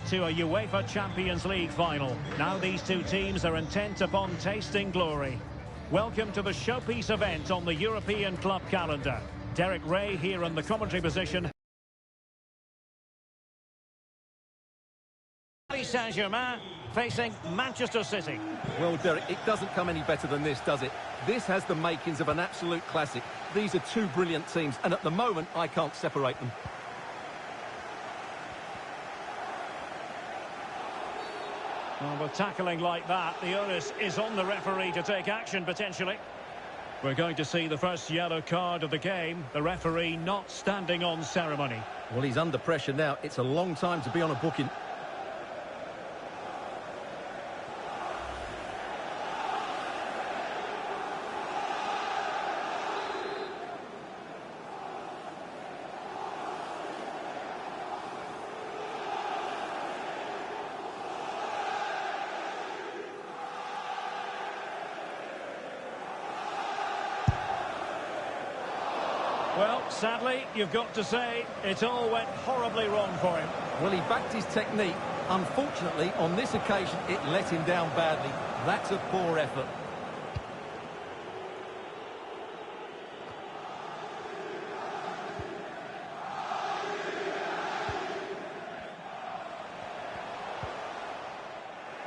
to a UEFA Champions League final. Now these two teams are intent upon tasting glory. Welcome to the showpiece event on the European club calendar. Derek Ray here in the commentary position. Paris Saint-Germain facing Manchester City. Well, Derek, it doesn't come any better than this, does it? This has the makings of an absolute classic. These are two brilliant teams, and at the moment, I can't separate them. Well, with tackling like that, the onus is on the referee to take action, potentially. We're going to see the first yellow card of the game. The referee not standing on ceremony. Well, he's under pressure now. It's a long time to be on a booking. Well, sadly, you've got to say, it all went horribly wrong for him. Well, he backed his technique. Unfortunately, on this occasion, it let him down badly. That's a poor effort.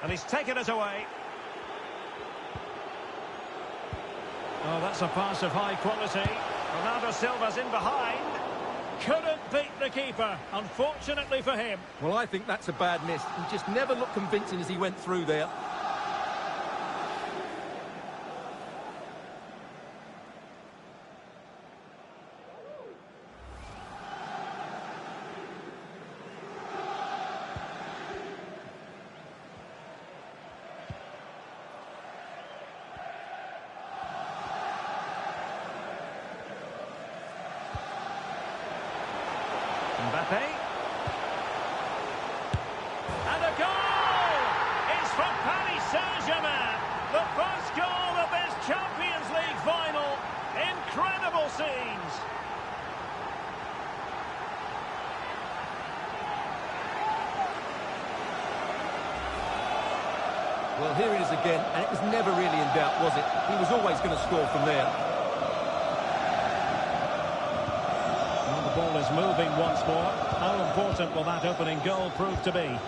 And he's taken it away. Oh, that's a pass of high quality. Ronaldo Silva's in behind. Couldn't beat the keeper, unfortunately for him. Well, I think that's a bad miss. He just never looked convincing as he went through there. Mbappe. And a goal! It's from Paris Saint-Germain. The first goal of this Champions League final. Incredible scenes. Well, here it is again, and it was never really in doubt, was it? He was always going to score from there. The ball is moving once more. How important will that opening goal prove to be? And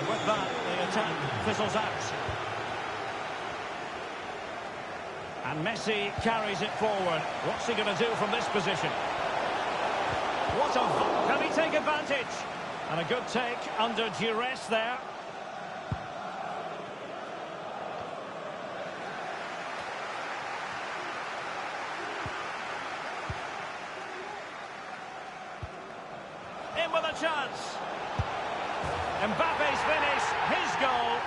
with that, the attack fizzles out. And Messi carries it forward. What's he going to do from this position? What a... Can he take advantage? And a good take under duress there. In with a chance. Mbappe's finish, his goal.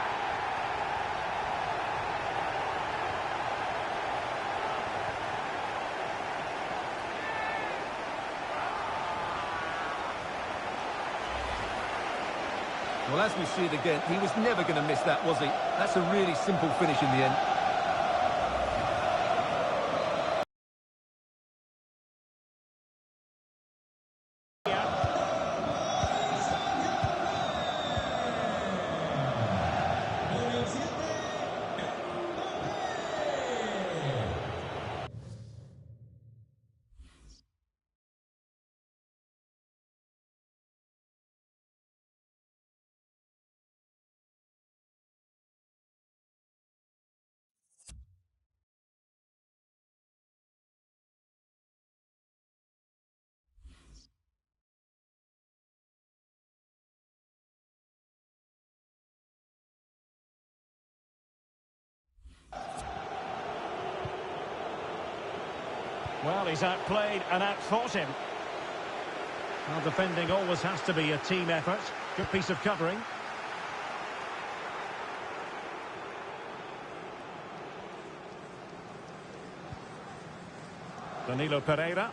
Well, as we see it again, he was never going to miss that, was he? That's a really simple finish in the end. Well, he's outplayed and outthought him. Well, defending always has to be a team effort. Good piece of covering. Danilo Pereira.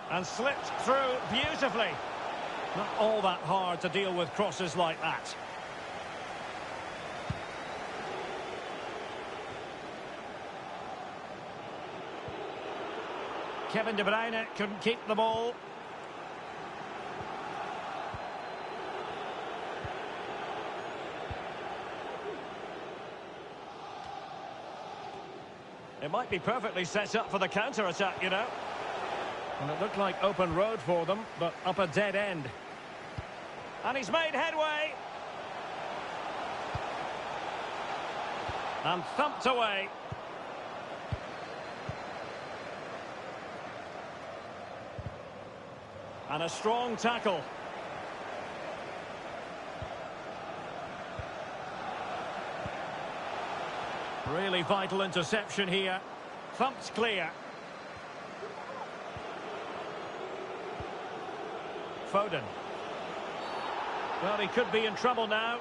And slipped through beautifully. Not all that hard to deal with crosses like that. Kevin De Bruyne couldn't keep the ball. It might be perfectly set up for the counter-attack, you know. And it looked like open road for them, but up a dead end. And he's made headway. And thumped away. And a strong tackle. Really vital interception here. Thumped clear. Foden. Well, he could be in trouble now.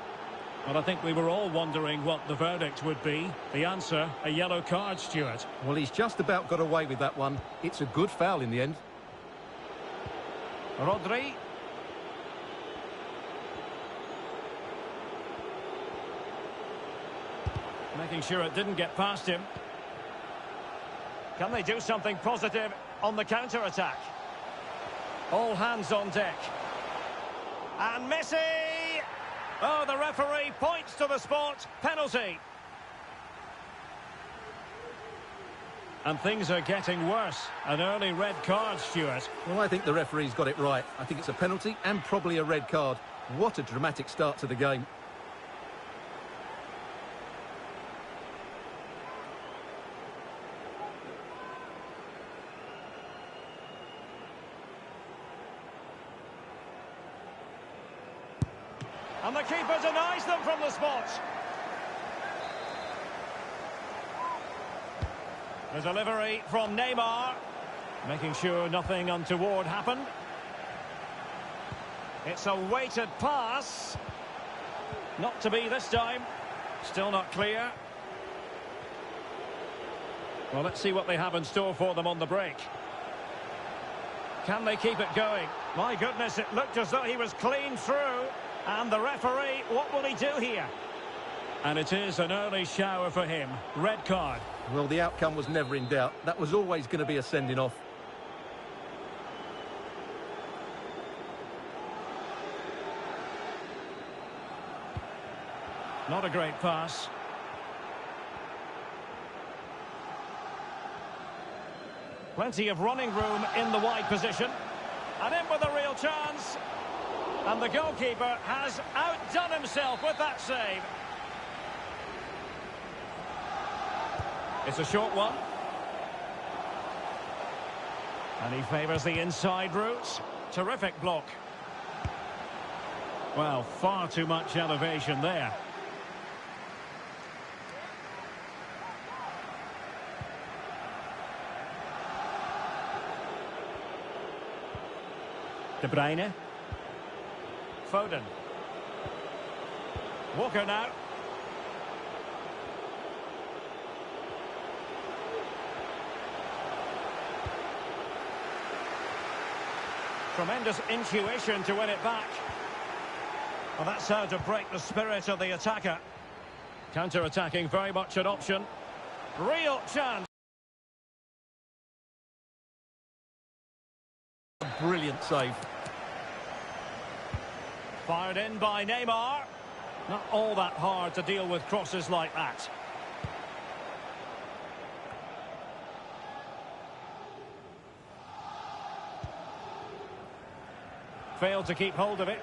Well, I think we were all wondering what the verdict would be. The answer, a yellow card, Stuart. Well, he's just about got away with that one. It's a good foul in the end. Rodri. Making sure it didn't get past him. Can they do something positive on the counter-attack? All hands on deck. And Messi! Oh, the referee points to the spot. Penalty. And things are getting worse. An early red card, Stuart. Well, I think the referee's got it right. I think it's a penalty and probably a red card. What a dramatic start to the game. And the keeper denies them from the spot. The delivery from Neymar. Making sure nothing untoward happened. It's a weighted pass. Not to be this time. Still not clear. Well, let's see what they have in store for them on the break. Can they keep it going? My goodness, it looked as though he was clean through. And the referee, what will he do here? And it is an early shower for him. Red card. Well, the outcome was never in doubt. That was always going to be a sending off. Not a great pass. Plenty of running room in the wide position. And in with a real chance. And the goalkeeper has outdone himself with that save. It's a short one. And he favours the inside route. Terrific block. Well, far too much elevation there. De Bruyne. Foden. Walker now. Tremendous intuition to win it back. Well, that's how to break the spirit of the attacker. Counter-attacking, very much an option. Real chance. Brilliant save. Fired in by Neymar. Not all that hard to deal with crosses like that. Failed to keep hold of it.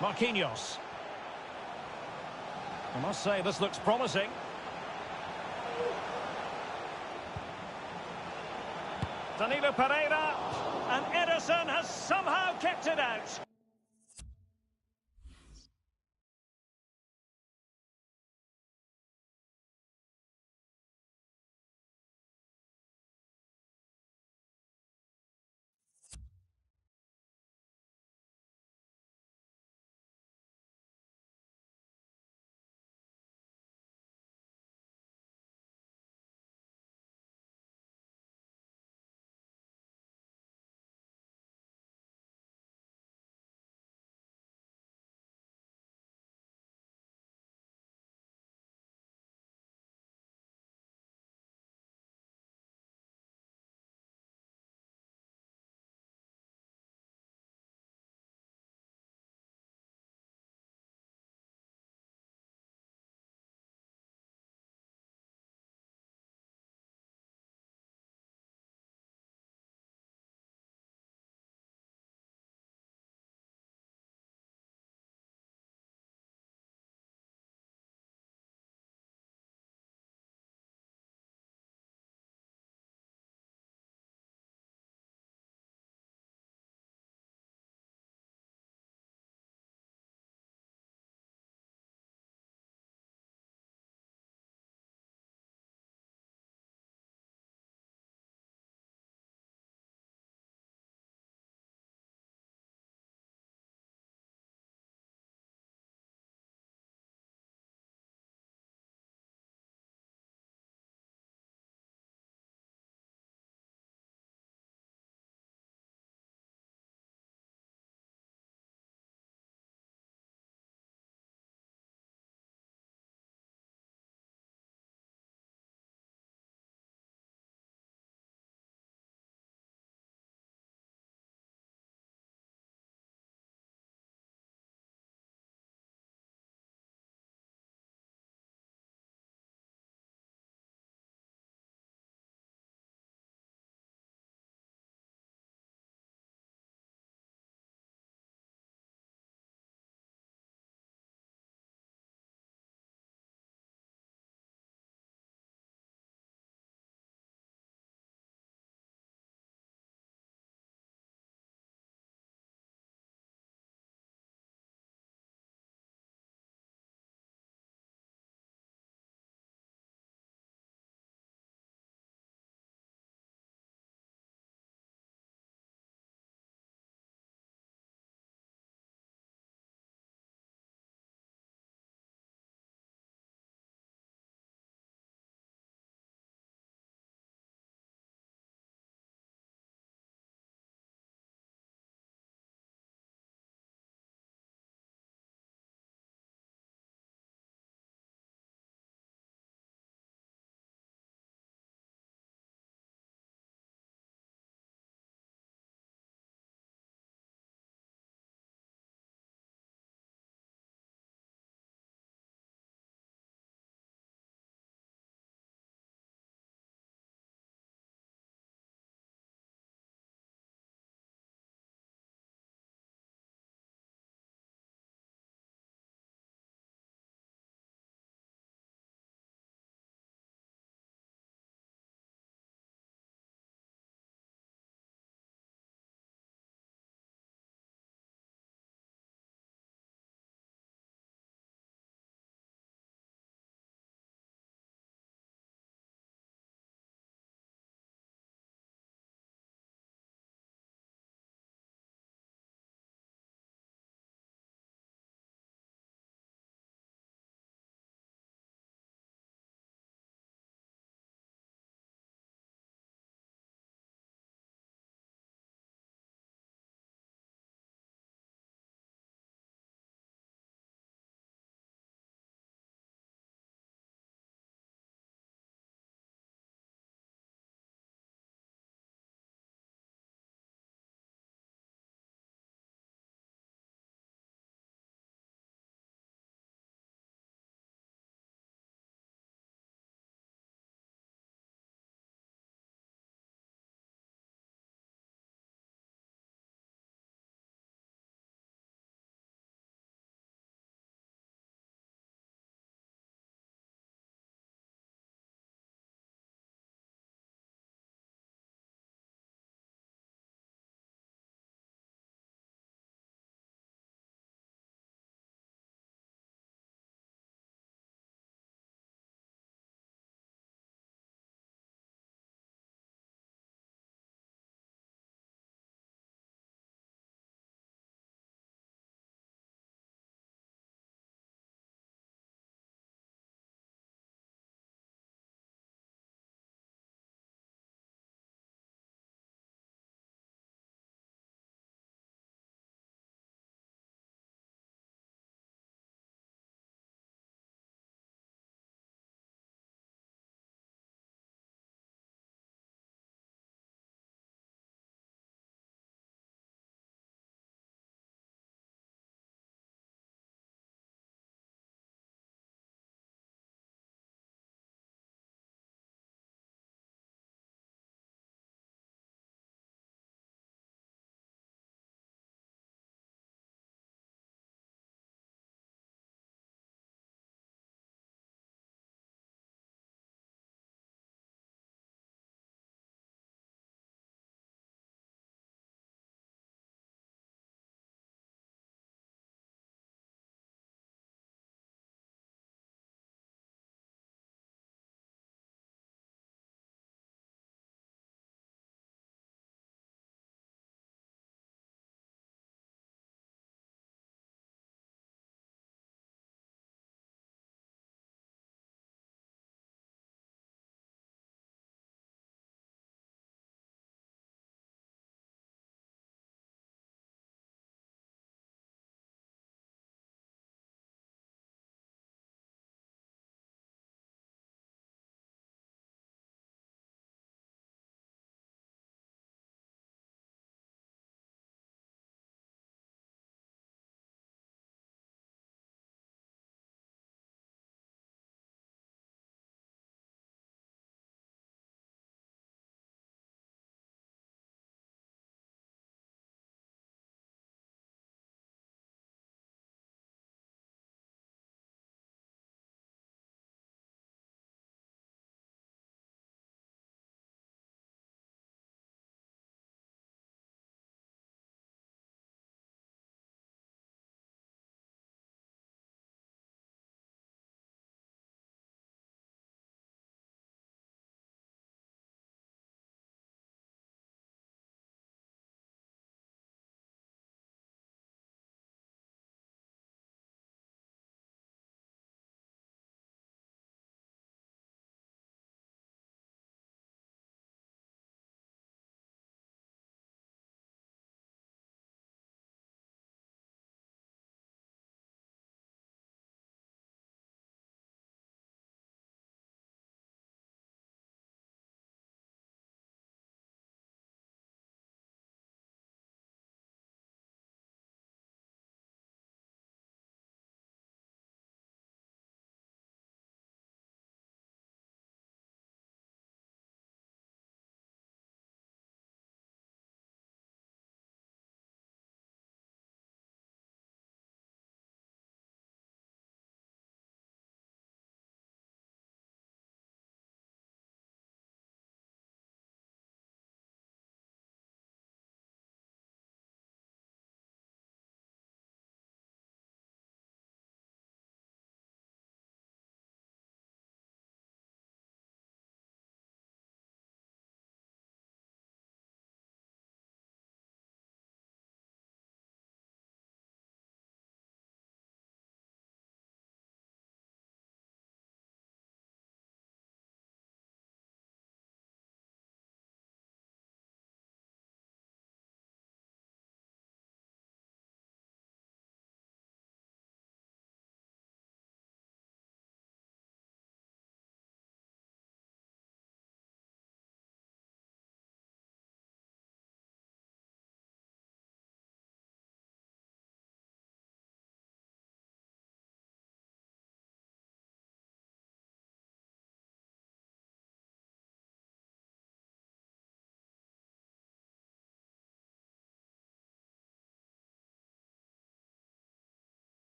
Marquinhos. I must say, this looks promising. Danilo Pereira, and Ederson has somehow kept it out.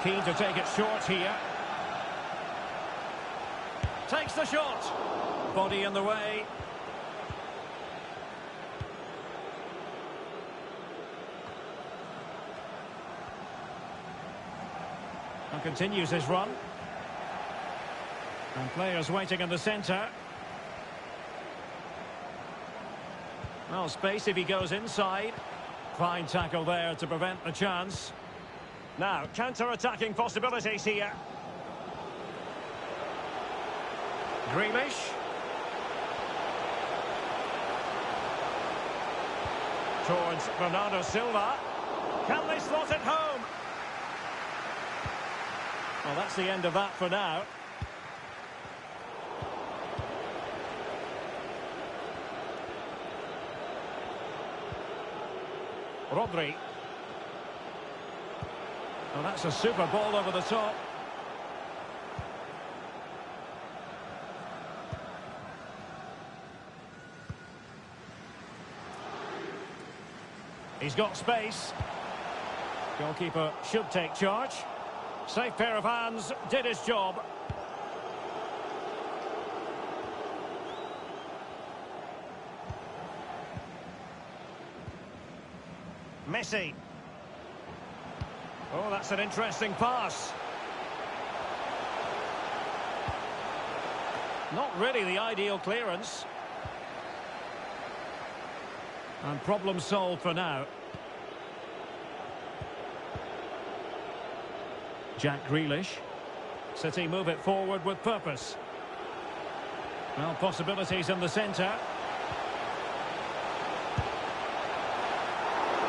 Keen to take it short here. Takes the shot. Body in the way. And continues his run. And players waiting in the centre. Well, space if he goes inside. Fine tackle there to prevent the chance. Now, counter-attacking possibilities here. Grealish. Towards Bernardo Silva. Can they slot it home? Well, that's the end of that for now. Rodri. Well, that's a super ball over the top. He's got space. Goalkeeper should take charge. Safe pair of hands, did his job. Messi. Oh, that's an interesting pass. Not really the ideal clearance. And problem solved for now. Jack Grealish. City move it forward with purpose. Well, possibilities in the centre.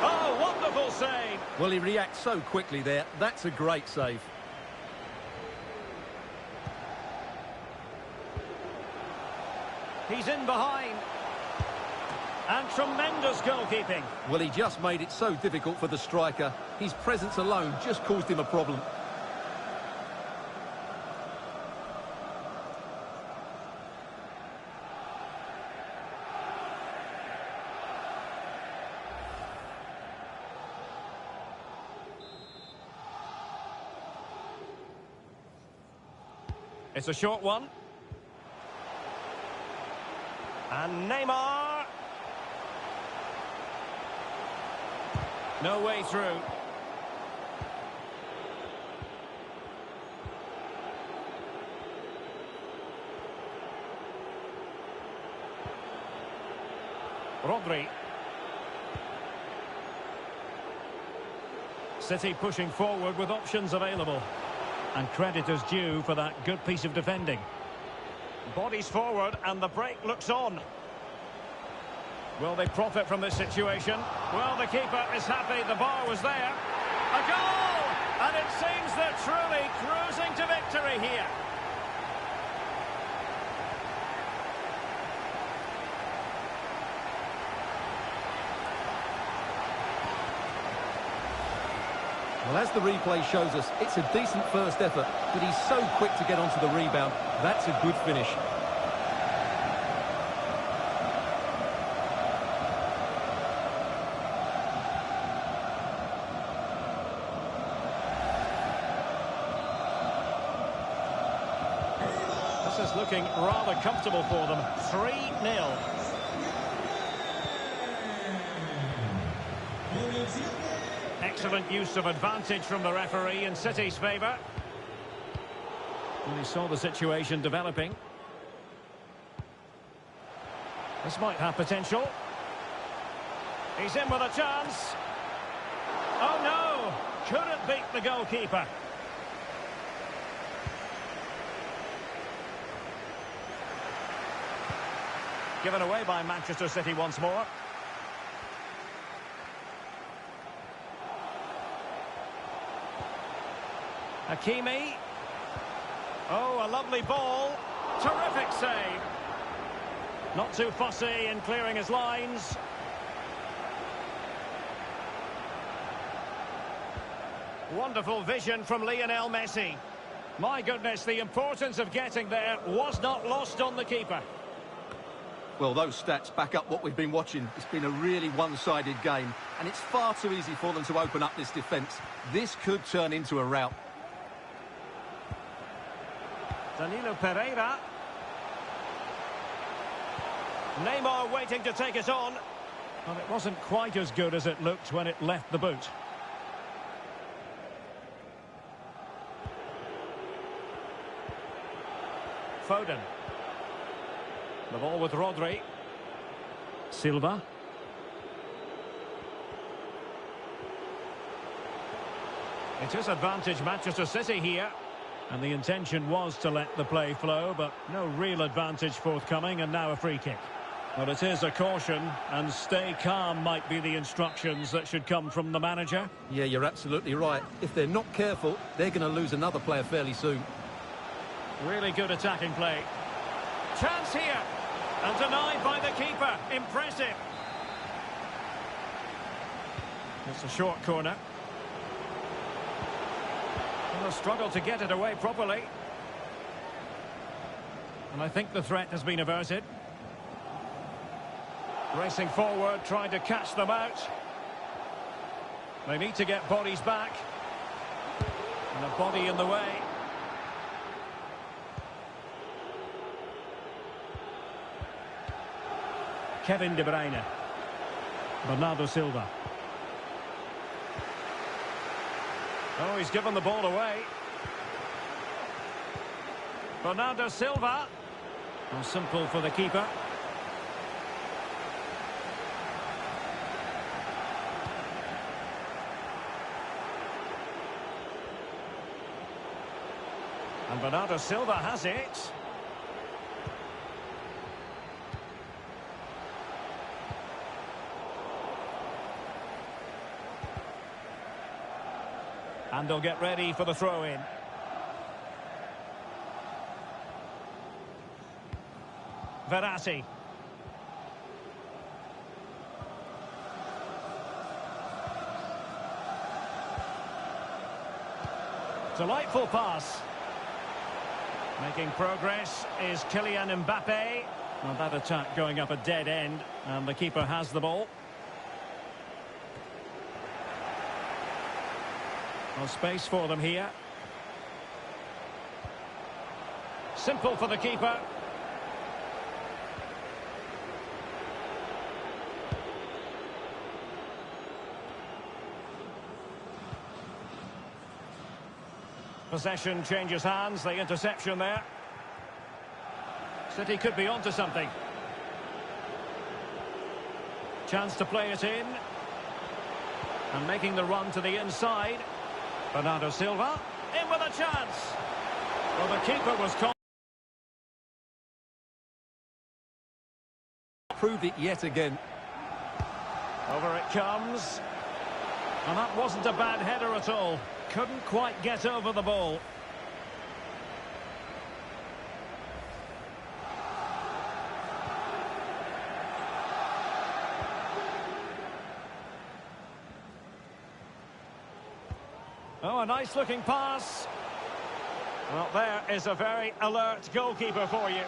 Oh, wonderful save! Well, he reacts so quickly there. That's a great save. He's in behind. And tremendous goalkeeping. Well, he just made it so difficult for the striker. His presence alone just caused him a problem. It's a short one. And Neymar. No way through. Rodri. City pushing forward with options available. And credit is due for that good piece of defending. Bodies forward and the break looks on. Will they profit from this situation? Well, the keeper is happy. The bar was there. A goal! And it seems they're truly cruising to victory here. Well, as the replay shows us, it's a decent first effort, but he's so quick to get onto the rebound. That's a good finish. This is looking rather comfortable for them. 3-0. Excellent use of advantage from the referee in City's favour. And he saw the situation developing. This might have potential. He's in with a chance. Oh no! Couldn't beat the goalkeeper. Given away by Manchester City once more. Hakimi. Oh, a lovely ball. Terrific save. Not too fussy in clearing his lines. Wonderful vision from Lionel Messi. My goodness, the importance of getting there was not lost on the keeper. Well, those stats back up what we've been watching. It's been a really one-sided game, and it's far too easy for them to open up this defence. This could turn into a rout. Danilo Pereira. Neymar waiting to take it on. Well, it wasn't quite as good as it looked when it left the boot. Foden. The ball with Rodri. Silva. It is advantage Manchester City here. And the intention was to let the play flow, but no real advantage forthcoming, and now a free kick. Well, it is a caution, and stay calm might be the instructions that should come from the manager. Yeah, you're absolutely right. If they're not careful, they're going to lose another player fairly soon. Really good attacking play. Chance here. And denied by the keeper. Impressive. It's a short corner. And they'll struggle to get it away properly. And I think the threat has been averted. Racing forward, trying to catch them out. They need to get bodies back. And a body in the way. Kevin De Bruyne. Bernardo Silva. Oh, he's given the ball away. Bernardo Silva. Oh, simple for the keeper. And Bernardo Silva has it. And they'll get ready for the throw-in. Baci. Delightful pass. Making progress is Kylian Mbappe. Well, that attack going up a dead end, and the keeper has the ball. No space for them here. Simple for the keeper. Possession changes hands, the interception there. City could be onto something. Chance to play it in. And making the run to the inside. Bernardo Silva, in with a chance. Well, the keeper was caught. Proved it yet again. Over it comes. And that wasn't a bad header at all. Couldn't quite get over the ball. Oh, a nice looking pass. Well, there is a very alert goalkeeper for you.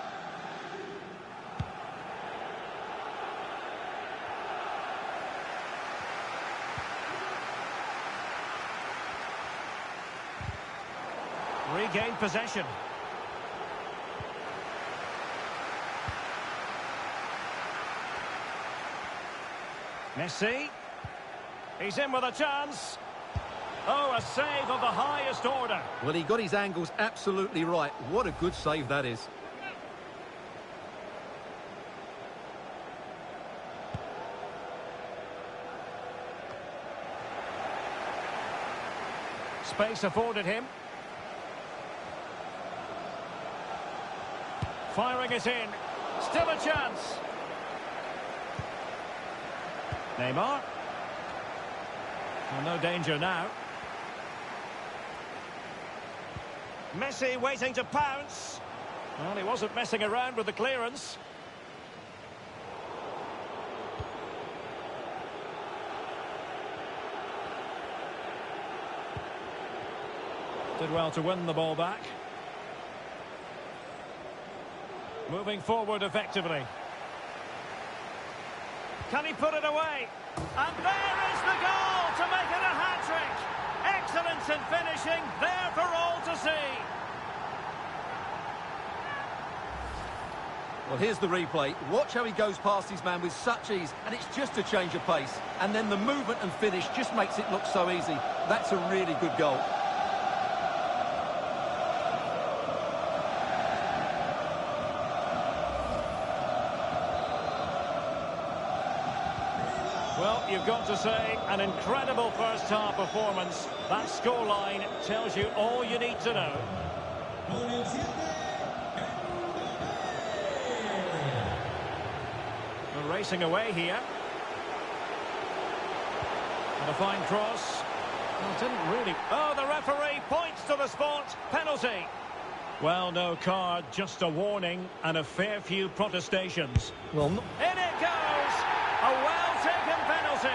Regained possession. Messi. He's in with a chance. Oh, a save of the highest order. Well, he got his angles absolutely right. What a good save that is. Space afforded him. Firing it in. Still a chance. Neymar. Well, no danger now. Messi waiting to pounce. Well, he wasn't messing around with the clearance. Did well to win the ball back. Moving forward effectively. Can he put it away? And there is the goal to make it a hat-trick. Excellence in finishing, there for all to see. Well, here's the replay. Watch how he goes past his man with such ease, and it's just a change of pace. And then the movement and finish just makes it look so easy. That's a really good goal. Well, you've got to say, an incredible first-half performance. That scoreline tells you all you need to know. We're racing away here. And a fine cross. Well, didn't really... Oh, the referee points to the spot. Penalty. Well, no card, just a warning and a fair few protestations. Well, in it goes! A well-taken penalty.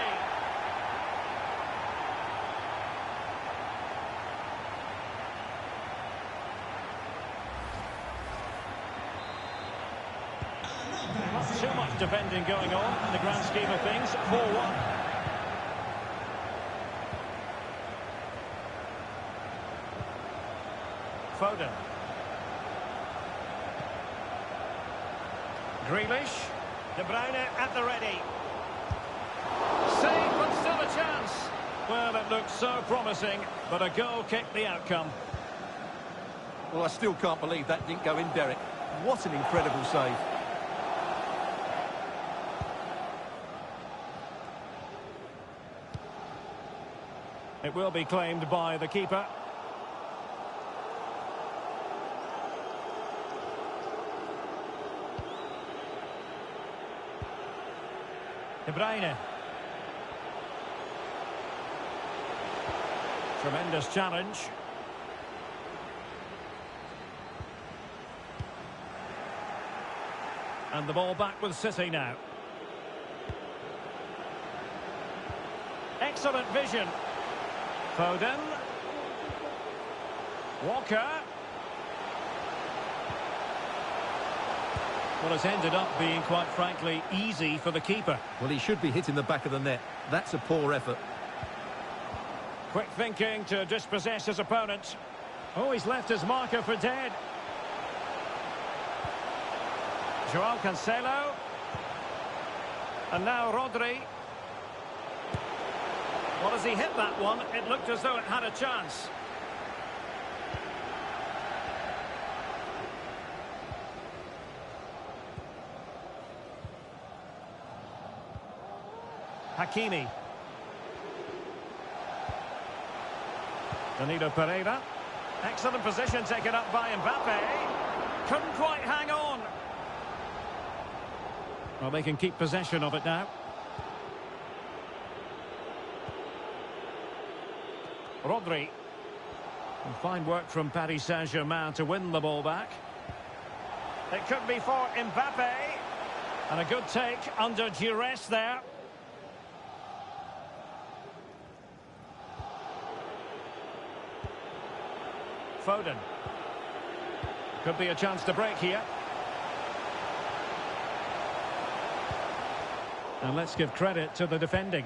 Not too much defending going on in the grand scheme of things. 4-1. Foden. Grealish. De Bruyne at the ready. Save, but still a chance. Well, it looks so promising, but a goal kicked the outcome. Well, I still can't believe that didn't go in, Derek. What an incredible save. It will be claimed by the keeper. De Bruyne. Tremendous challenge. And the ball back with City now. Excellent vision. Foden. Walker. Well, it's ended up being, quite frankly, easy for the keeper. Well, he should be hitting the back of the net. That's a poor effort. Quick thinking to dispossess his opponent. Oh, he's left his marker for dead. Joao Cancelo. And now Rodri. Well, as he hit that one, it looked as though it had a chance. Hakimi. Danilo Pereira. Excellent position taken up by Mbappe. Couldn't quite hang on. Well, they can keep possession of it now. Rodri. And fine work from Paris Saint-Germain to win the ball back. It could be for Mbappe. And a good take under duress there. Foden. Could be a chance to break here. And let's give credit to the defending.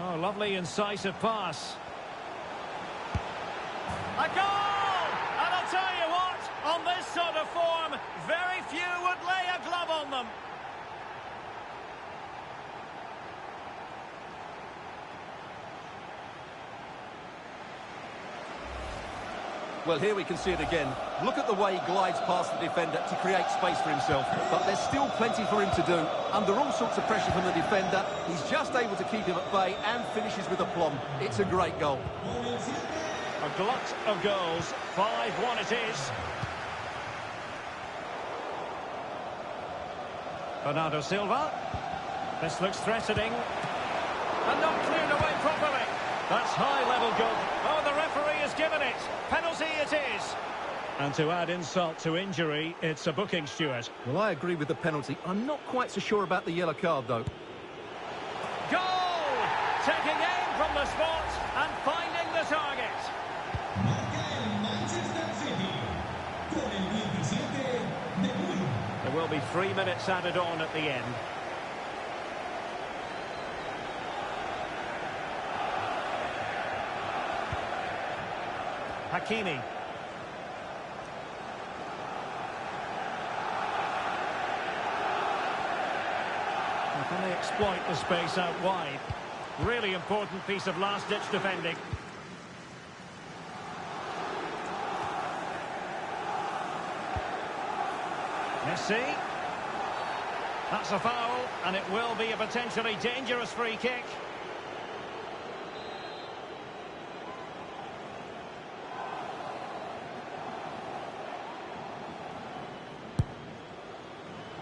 Oh, lovely incisive pass. A goal! And I'll tell you what, on this sort of form, very few would lay a glove on them. Well, here we can see it again. Look at the way he glides past the defender to create space for himself. But there's still plenty for him to do. Under all sorts of pressure from the defender, he's just able to keep him at bay and finishes with aplomb. It's a great goal. A glut of goals. 5-1 it is. Bernardo Silva. This looks threatening. And not cleared away properly. That's high-level goal. Oh, the referee has given it. Penalty it is. And to add insult to injury, it's a booking, Stuart. Well, I agree with the penalty. I'm not quite so sure about the yellow card, though. Goal! Taking aim from the spot and finding the target. There will be 3 minutes added on at the end. Hakimi. Can they exploit the space out wide? Really important piece of last-ditch defending. Messi. That's a foul, and it will be a potentially dangerous free kick.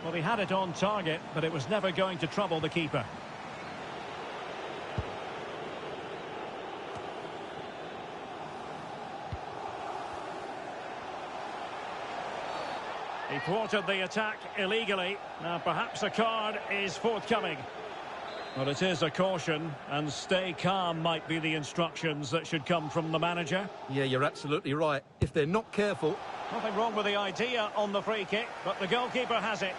Well, he had it on target, but it was never going to trouble the keeper. He thwarted the attack illegally. Now, perhaps a card is forthcoming. Well, it is a caution, and stay calm might be the instructions that should come from the manager. Yeah, you're absolutely right. If they're not careful... Nothing wrong with the idea on the free kick, but the goalkeeper has it.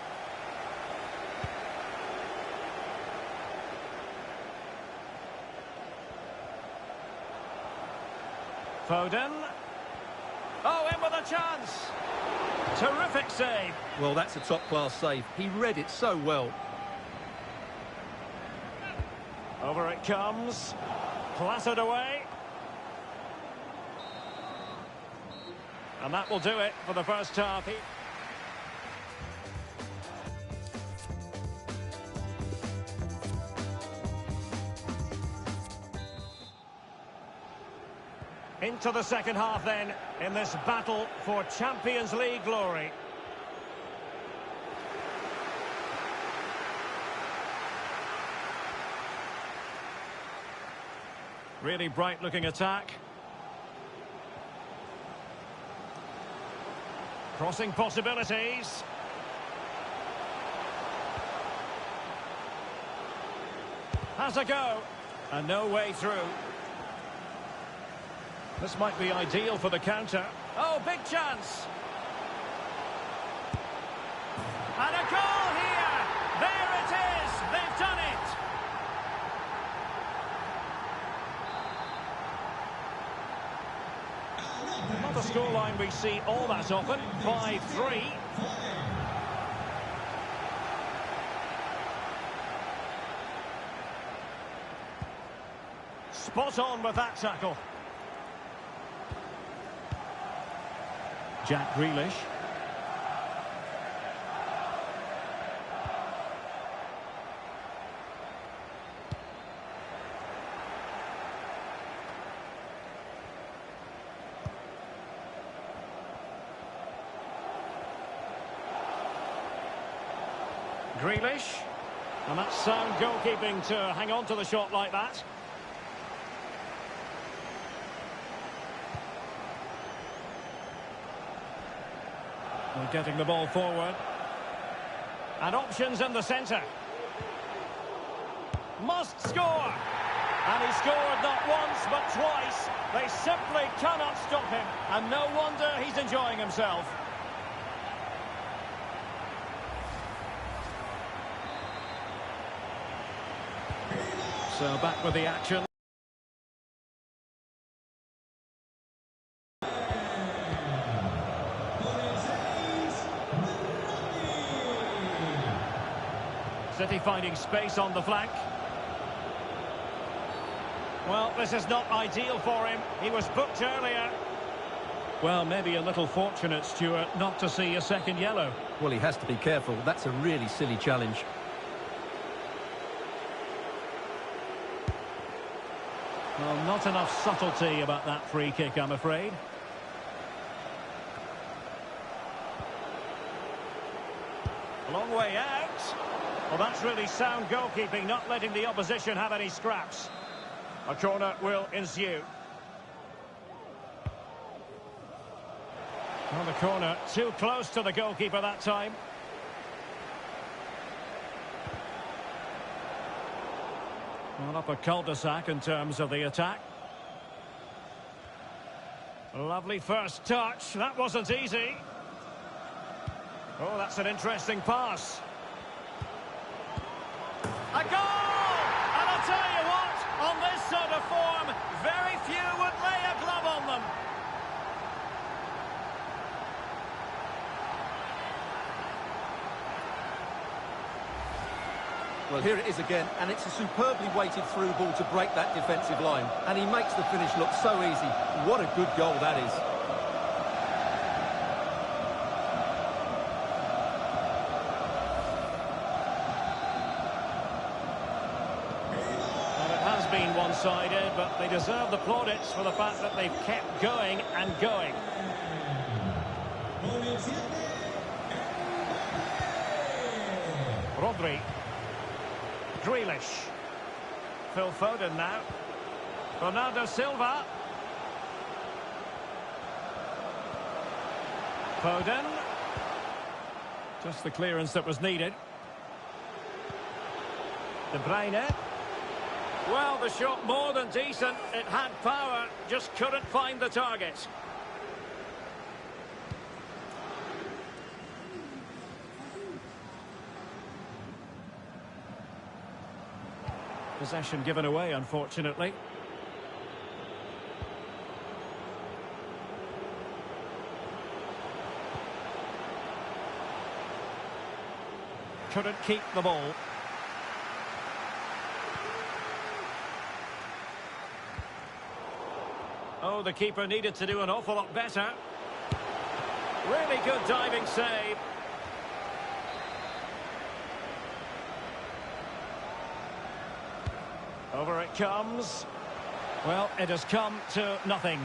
Foden. Oh, in with a chance. Terrific save. Well, that's a top-class save. He read it so well. Over it comes. Clattered away. And that will do it for the first half. Into the second half then, in this battle for Champions League glory. Really bright-looking attack. Crossing possibilities. Has a go. And no way through. This might be ideal for the counter. Oh, big chance. And a goal here. There it is. They've done it. Not a scoreline we see all that often. 5-3. Spot on with that tackle. Jack Grealish. Grealish. And that's sound goalkeeping to hang on to the shot like that. We're getting the ball forward. And options in the centre. Must score! And he scored not once but twice. They simply cannot stop him. And no wonder he's enjoying himself. So back with the action. City finding space on the flank. Well, this is not ideal for him. He was booked earlier. Well, maybe a little fortunate, Stuart, not to see a second yellow. Well, he has to be careful. That's a really silly challenge. Well, not enough subtlety about that free kick, I'm afraid. A long way out. Well, that's really sound goalkeeping, not letting the opposition have any scraps. A corner will ensue. On the corner, too close to the goalkeeper that time. Well, up a cul-de-sac in terms of the attack. Lovely first touch. That wasn't easy. Oh, that's an interesting pass. A goal! And I'll tell you what, on this sort of form, very few would lay a glove on them. here it is again, and it's a superbly weighted through ball to break that defensive line. And he makes the finish look so easy. What a good goal that is. Well, it has been one-sided, but they deserve the plaudits for the fact that they've kept going and going. Rodri. Grealish. Phil Foden now. Bernardo Silva. Foden. Just the clearance that was needed. De Bruyne. Well, the shot more than decent. It had power, just couldn't find the target. Possession given away, unfortunately. Couldn't keep the ball. Oh, the keeper needed to do an awful lot better. Really good diving save. Over it comes. Well, it has come to nothing.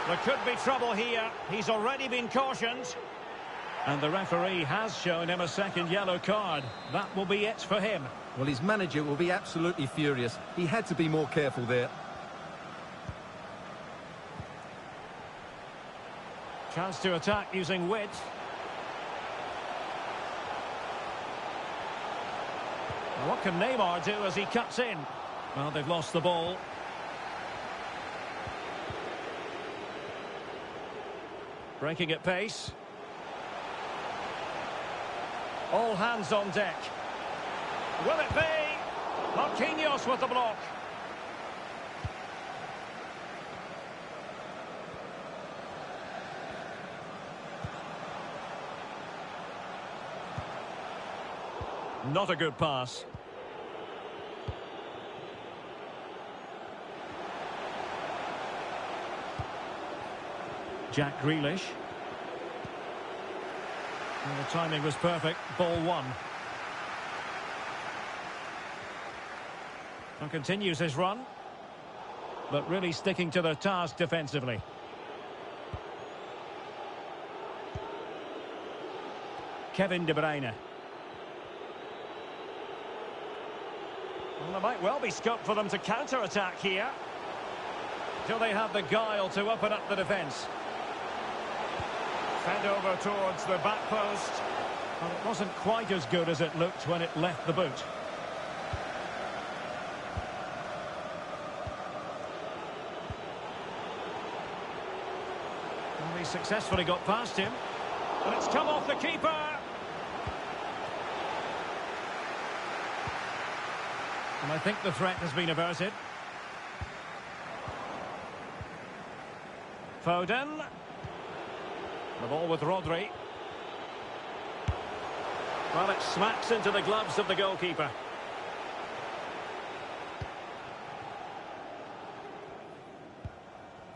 There could be trouble here. He's already been cautioned. And the referee has shown him a second yellow card. That will be it for him. Well, his manager will be absolutely furious. He had to be more careful there. Chance to attack using width. What can Neymar do as he cuts in? Well, they've lost the ball. Breaking at pace. All hands on deck. Will it be? Marquinhos with the block. Not a good pass. Jack Grealish. And the timing was perfect. Ball one. And continues his run. But really sticking to their task defensively. Kevin De Bruyne. Well, there might well be scope for them to counter-attack here. Do they have the guile to open up the defence? Fed over towards the back post. Well, it wasn't quite as good as it looked when it left the boot. And he successfully got past him. And it's come off the keeper. And I think the threat has been averted. Foden. The ball with Rodri. Well, it smacks into the gloves of the goalkeeper.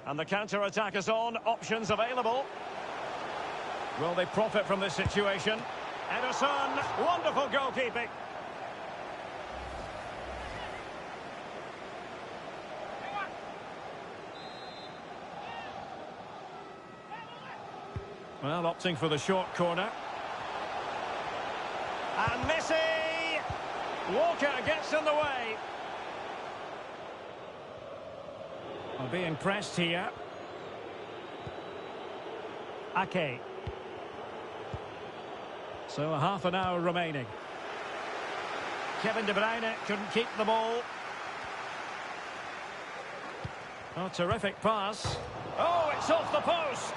And the counter-attack is on. Options available. Will they profit from this situation? Ederson. Wonderful goalkeeping. Well, opting for the short corner. And Messi! Walker gets in the way. Well, being pressed here. Ake. So a half an hour remaining. Kevin De Bruyne couldn't keep the ball. Oh, terrific pass. Oh, it's off the post.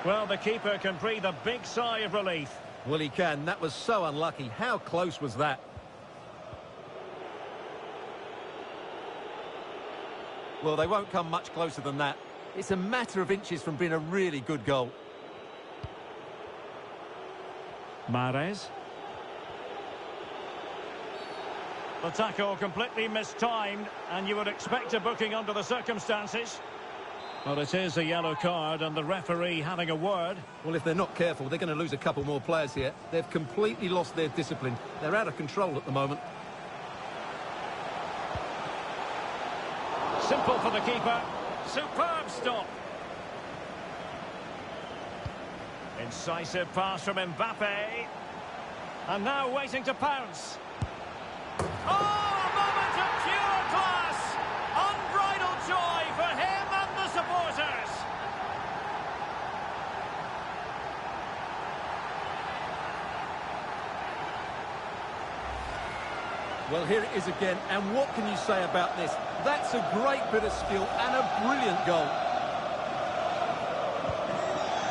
Well, the keeper can breathe a big sigh of relief. Well, he can. That was so unlucky. How close was that? Well, they won't come much closer than that. It's a matter of inches from being a really good goal. Mahrez. The tackle completely mistimed, and you would expect a booking under the circumstances. Well, it is a yellow card, and the referee having a word. Well, if they're not careful, they're going to lose a couple more players here. They've completely lost their discipline. They're out of control at the moment. Simple for the keeper. Superb stop. Incisive pass from Mbappe. And now waiting to pounce. Oh, a moment of pure class! Unbridled joy for him and the supporters. Well, here it is again, and what can you say about this? That's a great bit of skill and a brilliant goal.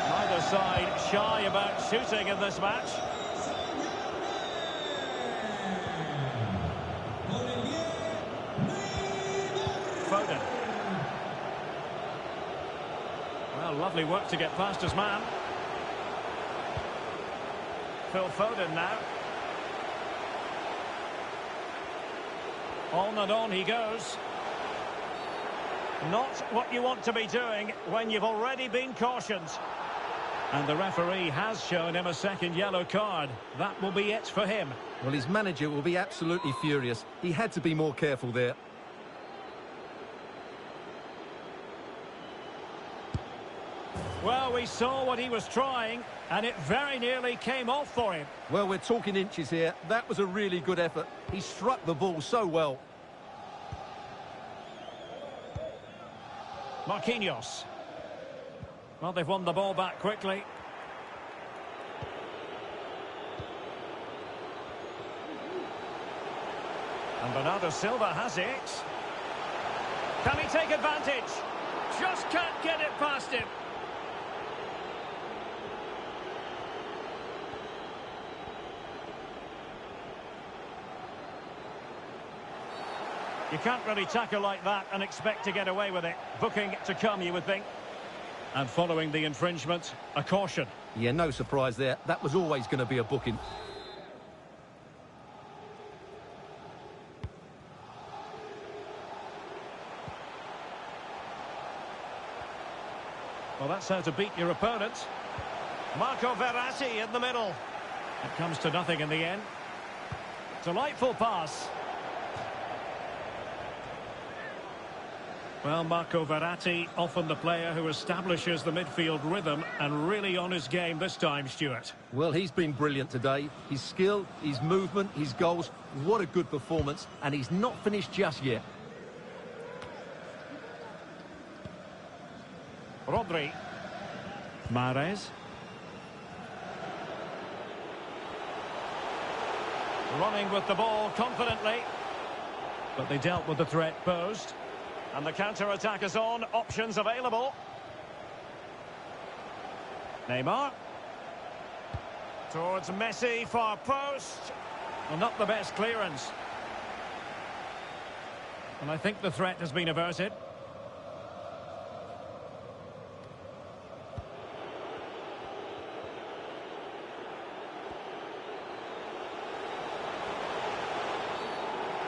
Neither side shy about shooting in this match. Foden. Well, lovely work to get past his man. Phil Foden now. On and on he goes. Not what you want to be doing when you've already been cautioned. And the referee has shown him a second yellow card. That will be it for him. Well, his manager will be absolutely furious. He had to be more careful there. Well, we saw what he was trying, and it very nearly came off for him. Well, we're talking inches here. That was a really good effort. He struck the ball so well. Marquinhos. Well, they've won the ball back quickly. And Bernardo Silva has it. Can he take advantage? Just can't get it past him. You can't really tackle like that and expect to get away with it. Booking to come, you would think. And following the infringement, a caution. Yeah, no surprise there. That was always going to be a booking. Well, that's how to beat your opponent. Marco Verratti in the middle. It comes to nothing in the end. Delightful pass. Well, Marco Verratti, often the player who establishes the midfield rhythm, and really on his game this time, Stuart. Well, he's been brilliant today. His skill, his movement, his goals. What a good performance. And he's not finished just yet. Rodri. Mahrez. Running with the ball confidently. But they dealt with the threat posed. And the counter-attack is on. Options available. Neymar. Towards Messi, far post. Well, not the best clearance. And I think the threat has been averted.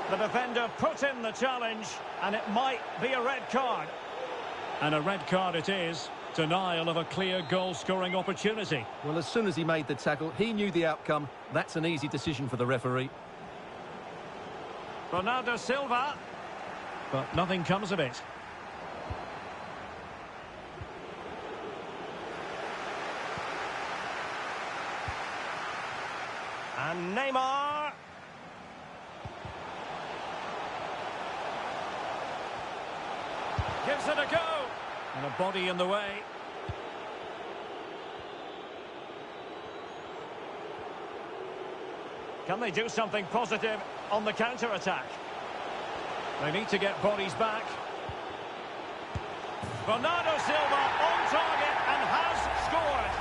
The defender put in the challenge, and it might be a red card. And a red card it is. Denial of a clear goal-scoring opportunity. Well, as soon as he made the tackle, he knew the outcome. That's an easy decision for the referee. Bernardo Silva. But nothing comes of it. And Neymar. Gives it a go. And a body in the way. Can they do something positive on the counter-attack? They need to get bodies back. Bernardo Silva on target and has scored.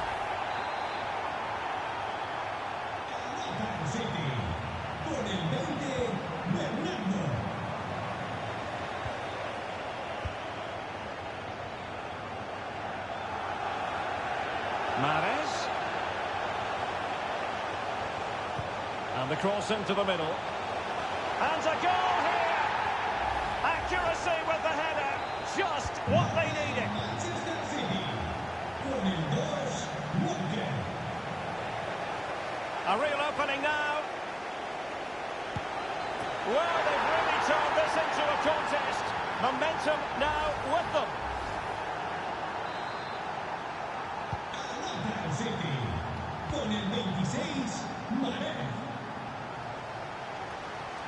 Mahrez. And the cross into the middle. And a goal here! Accuracy with the header, just what they needed. A real opening now. Well, they've really turned this into a contest. Momentum now with them.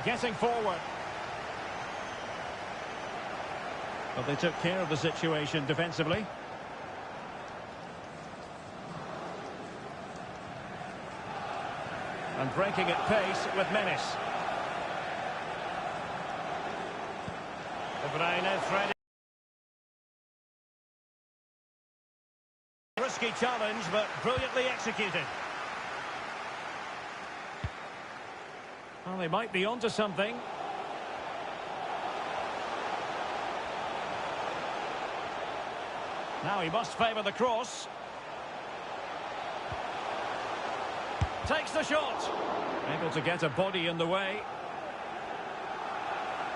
Getting forward. But they took care of the situation defensively. And breaking at pace with menace. De Bruyne threading. Risky challenge, but brilliantly executed. Well, they might be onto something. Now he must favour the cross. Takes the shot. Able to get a body in the way.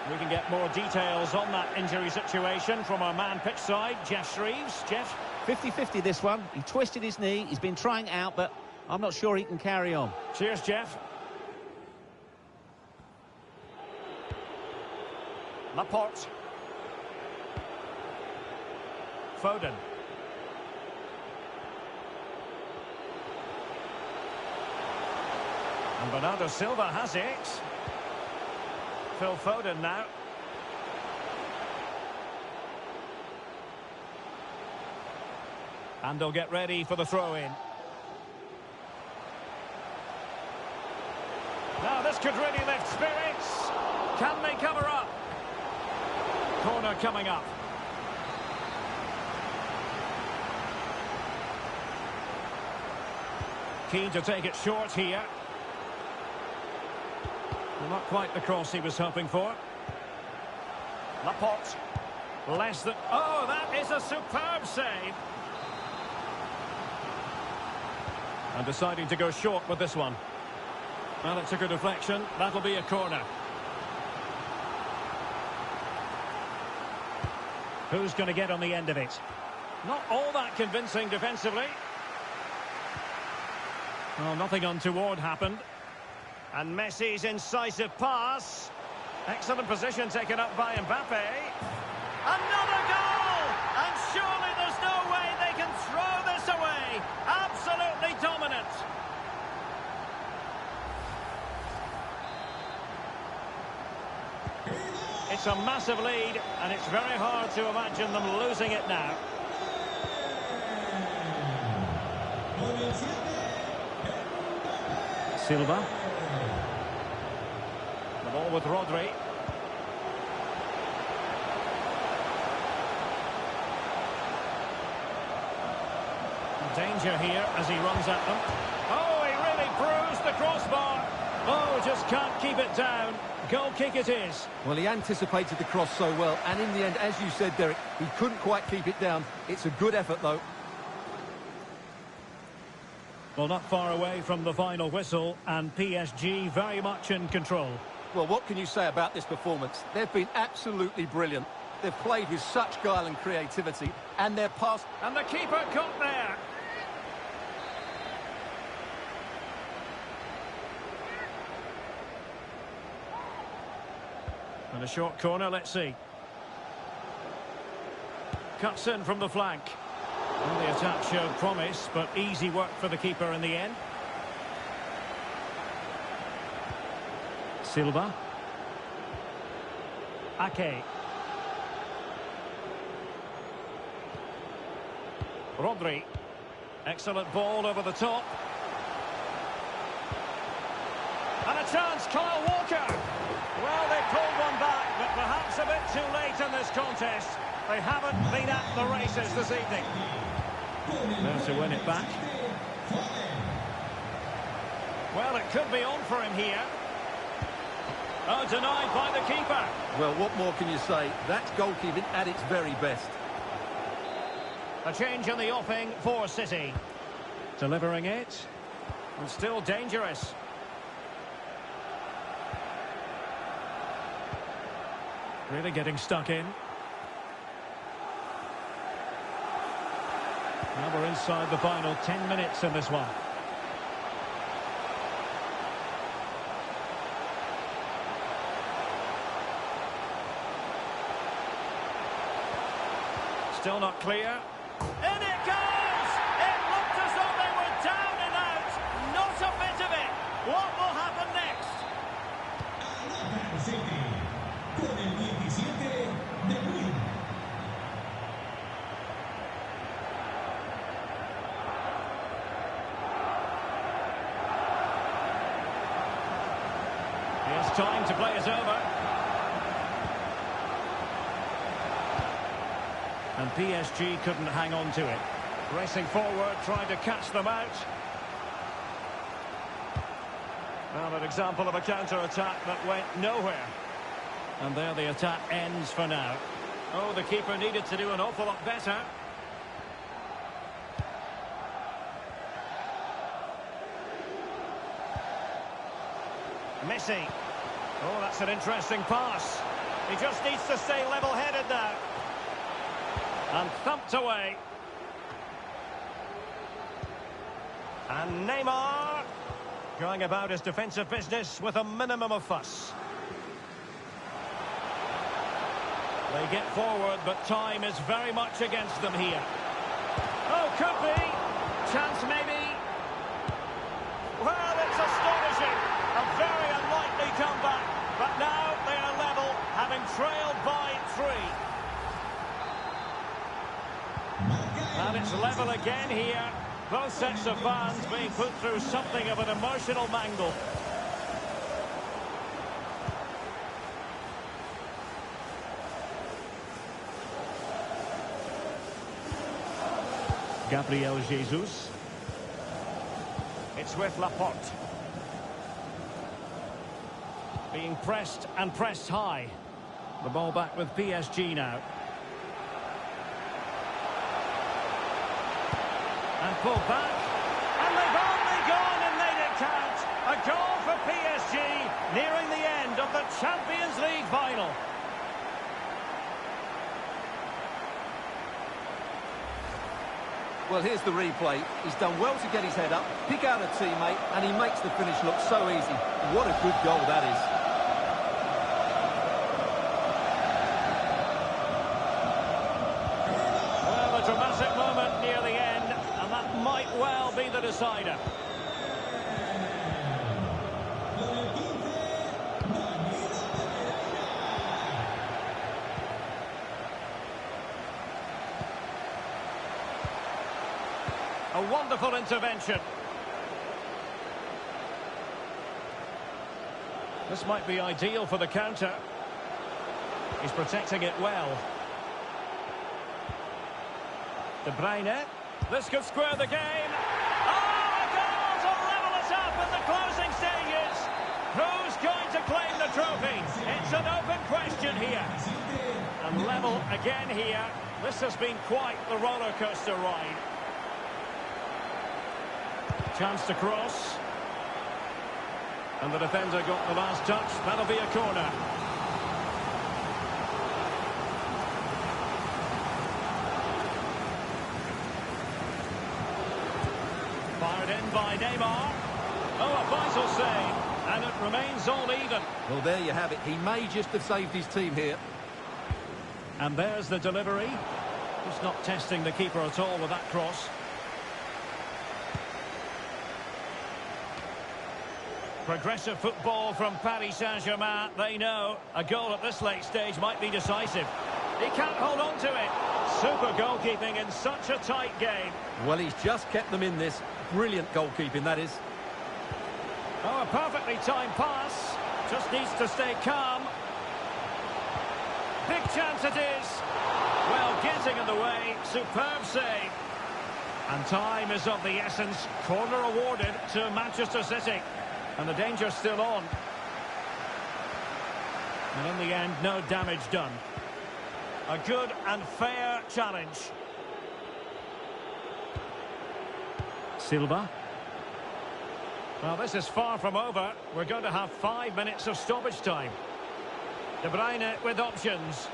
We can get more details on that injury situation from our man pitch side, Jeff Shreves. Jeff? 50-50 this one. He twisted his knee. He's been trying out, but I'm not sure he can carry on. Cheers, Jeff. Laporte. Foden. And Bernardo Silva has it. Phil Foden now. And they'll get ready for the throw-in. Now this could really lift spirits. Can they cover up? Corner coming up. Keen to take it short here. Well, not quite the cross he was hoping for. Laporte. Less than... Oh, that is a superb save. And deciding to go short with this one. Well, it took a deflection. That'll be a corner. Who's going to get on the end of it? Not all that convincing defensively. Well, nothing untoward happened. And Messi's incisive pass. Excellent position taken up by Mbappe. Another goal! And surely there's no way they can throw this away. Absolutely dominant. It's a massive lead, and it's very hard to imagine them losing it now. Silva. The ball with Rodri. Danger here as he runs at them. Oh, he really bruised the crossbar. Oh, just can't keep it down. Goal kick it is. Well, he anticipated the cross so well, and in the end, as you said, Derek, he couldn't quite keep it down. It's a good effort, though. Well, not far away from the final whistle, and PSG very much in control. Well, what can you say about this performance? They've been absolutely brilliant. They've played with such guile and creativity, and their pass... And the keeper caught there. And a short corner, let's see. Cuts in from the flank. Well, the attack showed promise, but easy work for the keeper in the end. Silva. Ake. Rodri. Excellent ball over the top. And a chance, Kyle Walker. Well, they pulled one back, but perhaps a bit too late in this contest. They haven't been at the races this evening. There to win it back. Well, it could be on for him here. Oh, denied by the keeper. Well, what more can you say? That's goalkeeping at its very best. A change in the offing for City. Delivering it. And still dangerous. Really getting stuck in. Now we're inside the final 10 minutes in this one. Still not clear. In it goes! It looked as though they were down and out. Not a bit of it. What will happen next? Here's time to play it over. And PSG couldn't hang on to it. Racing forward, trying to catch them out. Well, an example of a counter-attack that went nowhere. And there the attack ends for now. Oh, the keeper needed to do an awful lot better. Messi. Oh, that's an interesting pass. He just needs to stay level-headed now. And thumped away. And Neymar going about his defensive business with a minimum of fuss. They get forward, but time is very much against them here. Oh, could be. Chance maybe. Well, it's astonishing. A very unlikely comeback. But now they are level, having trailed by 3. And it's level again here. Both sets of fans being put through something of an emotional mangle. Gabriel Jesus. It's with Laporte. Being pressed and pressed high. The ball back with PSG now. And pulled back. And they've only gone and made it count. A goal for PSG, nearing the end of the Champions League final. Well, here's the replay. He's done well to get his head up, pick out a teammate, and he makes the finish look so easy. What a good goal that is. Well, a dramatic moment near the end, and that might well be the decider. A wonderful intervention. This might be ideal for the counter. He's protecting it well. De Bruyne. This could square the game. Oh, a goal to level us up in the closing stages. Who's going to claim the trophy? It's an open question here. And level again here. This has been quite the roller coaster ride. Chance to cross. And the defender got the last touch. That'll be a corner. Fired in by Neymar. Oh, a vital save. And it remains all even. Well, there you have it. He may just have saved his team here. And there's the delivery. Just not testing the keeper at all with that cross. Progressive football from Paris Saint-Germain. They know a goal at this late stage might be decisive. He can't hold on to it. Super goalkeeping in such a tight game. Well, he's just kept them in this. Brilliant goalkeeping, that is. Oh, a perfectly timed pass. Just needs to stay calm. Big chance it is. Well, getting in the way. Superb save. And time is of the essence. Corner awarded to Manchester City. And the danger's still on. And in the end, no damage done. A good and fair challenge. Silva. Well, this is far from over. We're going to have 5 minutes of stoppage time. De Bruyne with options.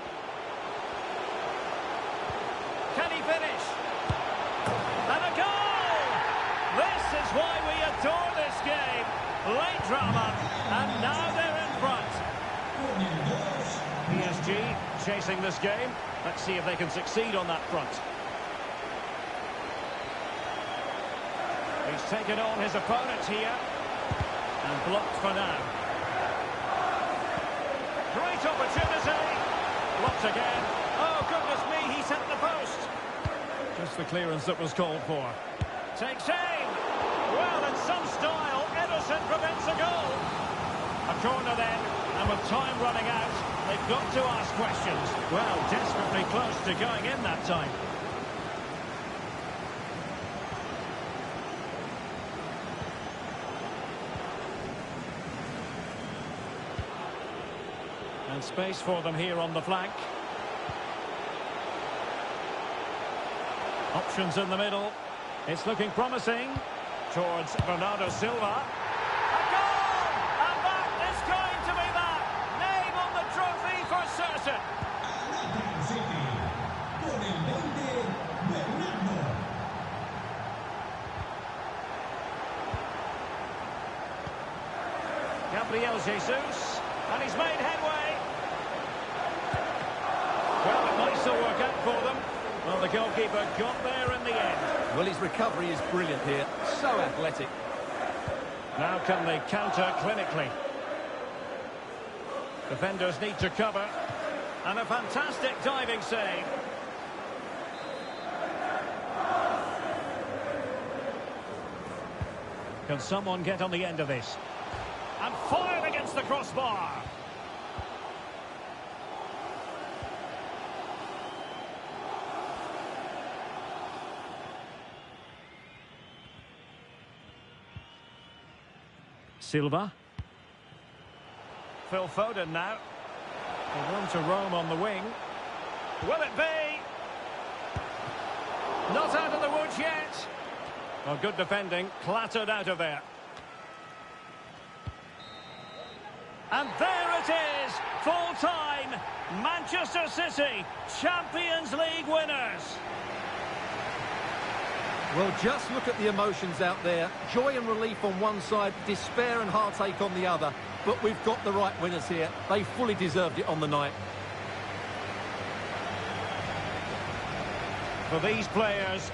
Can he finish? And a goal! This is why we adore this game. Late drama, and now they're in front. PSG chasing this game. Let's see if they can succeed on that front. He's taken on his opponent here. And blocked for now. Great opportunity. Blocked again. Oh, goodness me, he's hit the post. Just the clearance that was called for. Takes aim. Well, in some style, Ederson prevents a goal. A corner then, and with time running out, they've got to ask questions. Well, desperately close to going in that time. And space for them here on the flank. Options in the middle. It's looking promising towards Bernardo Silva. A goal! And that is going to be that. Name on the trophy for certain. Gabriel Jesus. And he's made headway. Well, it might still work out for them. Well, the goalkeeper got there in the end. Well, his recovery is brilliant here. So athletic. Now can they counter clinically? Defenders need to cover. And a fantastic diving save. Can someone get on the end of this? And fired against the crossbar. Silva. Phil Foden now. The room to roam on the wing. Will it be? Not out of the woods yet. Well, good defending. Clattered out of there. And there it is. Full time. Manchester City, Champions League winners. Well, just look at the emotions out there. Joy and relief on one side, despair and heartache on the other. But we've got the right winners here. They fully deserved it on the night. For these players,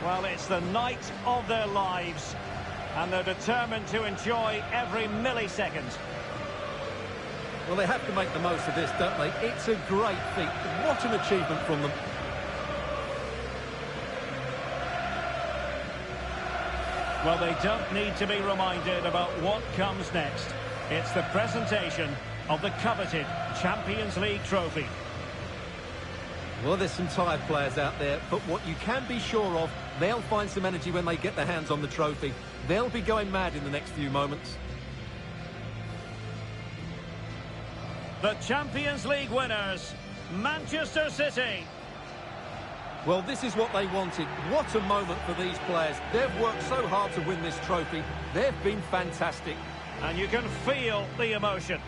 well, it's the night of their lives. And they're determined to enjoy every millisecond. Well, they have to make the most of this, don't they? It's a great feat. What an achievement from them. Well, they don't need to be reminded about what comes next. It's the presentation of the coveted Champions League trophy. Well, there's some tired players out there, but what you can be sure of, they'll find some energy when they get their hands on the trophy. They'll be going mad in the next few moments. The Champions League winners, Manchester City. Well, this is what they wanted. What a moment for these players. They've worked so hard to win this trophy. They've been fantastic. And you can feel the emotion.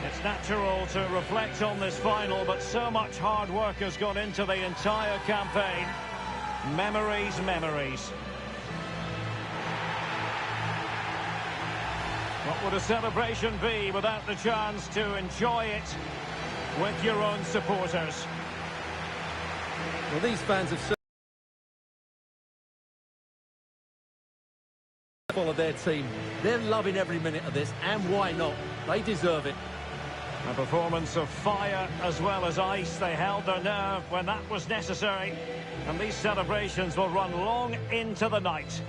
It's natural to reflect on this final, but so much hard work has gone into the entire campaign. Memories, memories. What would a celebration be without the chance to enjoy it with your own supporters? Well, these fans have followed their team. They're loving every minute of this, and why not? They deserve it. A performance of fire as well as ice. They held their nerve when that was necessary. And these celebrations will run long into the night.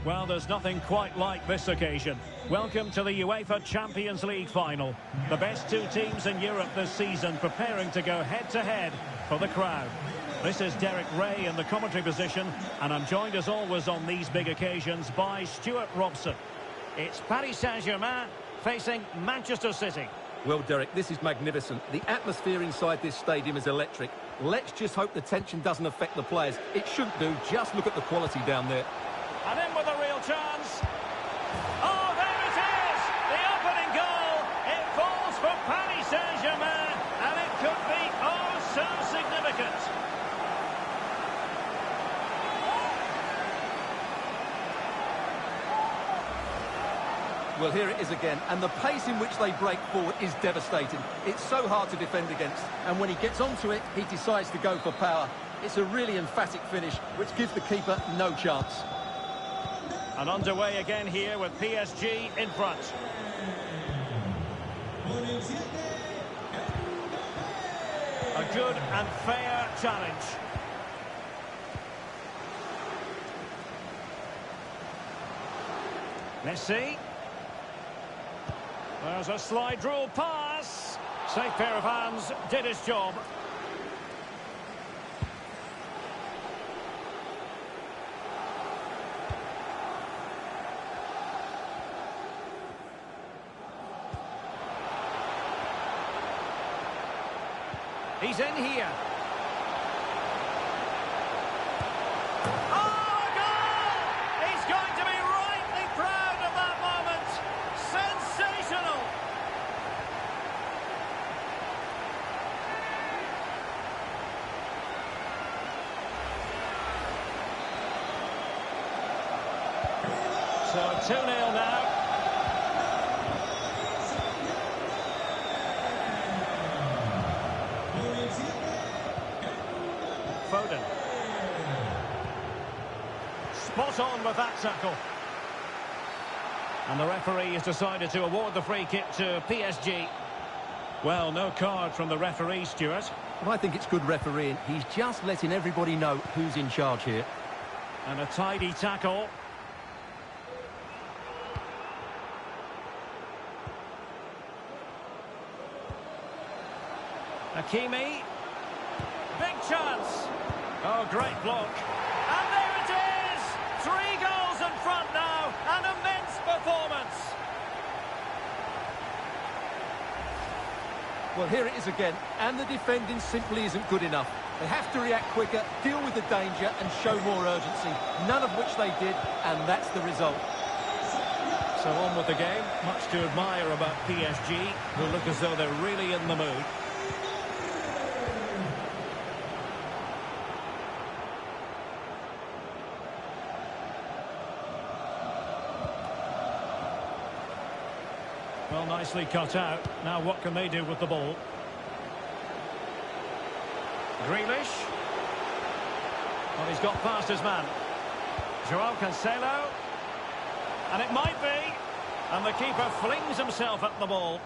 Well, there's nothing quite like this occasion. Welcome to the UEFA Champions League final. The best two teams in Europe this season preparing to go head-to-head for the crowd. This is Derek Ray in the commentary position, and I'm joined as always on these big occasions by Stuart Robson. It's Paris Saint-Germain facing Manchester City. Well, Derek, this is magnificent. The atmosphere inside this stadium is electric. Let's just hope the tension doesn't affect the players. It shouldn't do. Just look at the quality down there. And in with a real chance. Oh, there it is! The opening goal. It falls for Paris Saint-Germain, and it could be oh so significant. Well, here it is again, and the pace in which they break forward is devastating. It's so hard to defend against, and when he gets onto it, he decides to go for power. It's a really emphatic finish, which gives the keeper no chance. And underway again here with PSG in front. A good and fair challenge. Messi. There's a slide rule pass. Safe pair of hands, did his job. He's in here. Oh, a goal! He's going to be rightly proud of that moment. Sensational! So 2-0 now. Foden. Spot on with that tackle. And the referee has decided to award the free kick to PSG. Well, no card from the referee, Stuart. Well, I think it's good refereeing. He's just letting everybody know who's in charge here. And a tidy tackle. Hakimi. Big chance. Oh, great block. And there it is! 3 goals in front now. An immense performance. Well, here it is again, and the defending simply isn't good enough. They have to react quicker, deal with the danger, and show more urgency. None of which they did, and that's the result. So on with the game. Much to admire about PSG, who look as though they're really in the mood. Well, nicely cut out. Now what can they do with the ball? Grealish. Well, he's got past his man. Joao Cancelo. And it might be. And the keeper flings himself at the ball.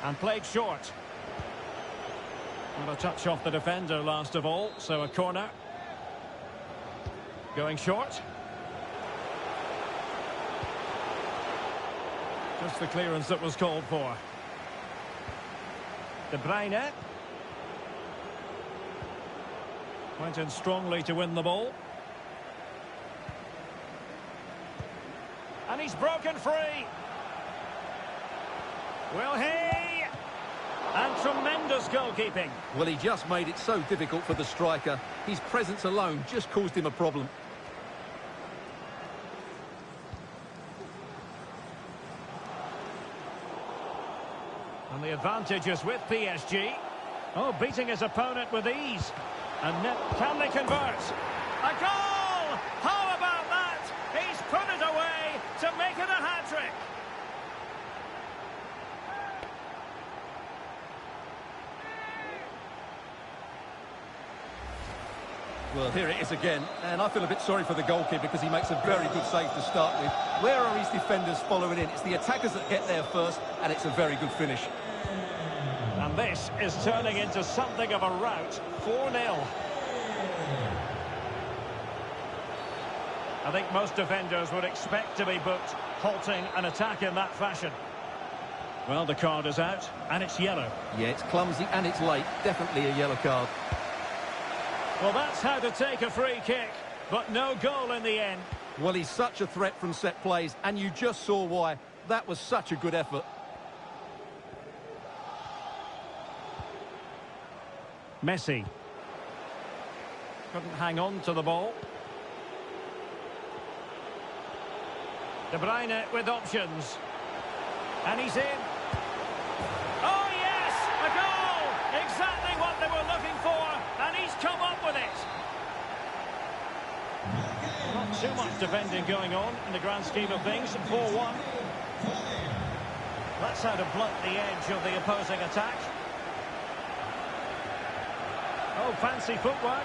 And played short. And a touch off the defender last of all. So a corner. Going short. Just the clearance that was called for. De Bruyne. Went in strongly to win the ball. And he's broken free. Will he? And tremendous goalkeeping. Well, he just made it so difficult for the striker. His presence alone just caused him a problem. And the advantage is with PSG. Oh, beating his opponent with ease. And can they convert? A goal! How about that? He's put it away to make it a hat-trick. Well, here it is again, and I feel a bit sorry for the goalkeeper because he makes a very good save to start with. Where are his defenders following in? It's the attackers that get there first, and it's a very good finish. And this is turning into something of a rout. 4-0. I think most defenders would expect to be booked, halting an attack in that fashion. Well, the card is out, and it's yellow. Yeah, it's clumsy and it's late. Definitely a yellow card. Well, that's how to take a free kick, but no goal in the end. Well, he's such a threat from set plays, and you just saw why. that was such a good effort. Messi. Couldn't hang on to the ball. De Bruyne with options. And he's in. Oh, yes! A goal! Exactly what they were looking for, and he's come up with it. Not too much defending going on in the grand scheme of things. 4-1. That's how to blunt the edge of the opposing attack. Oh, fancy footwork.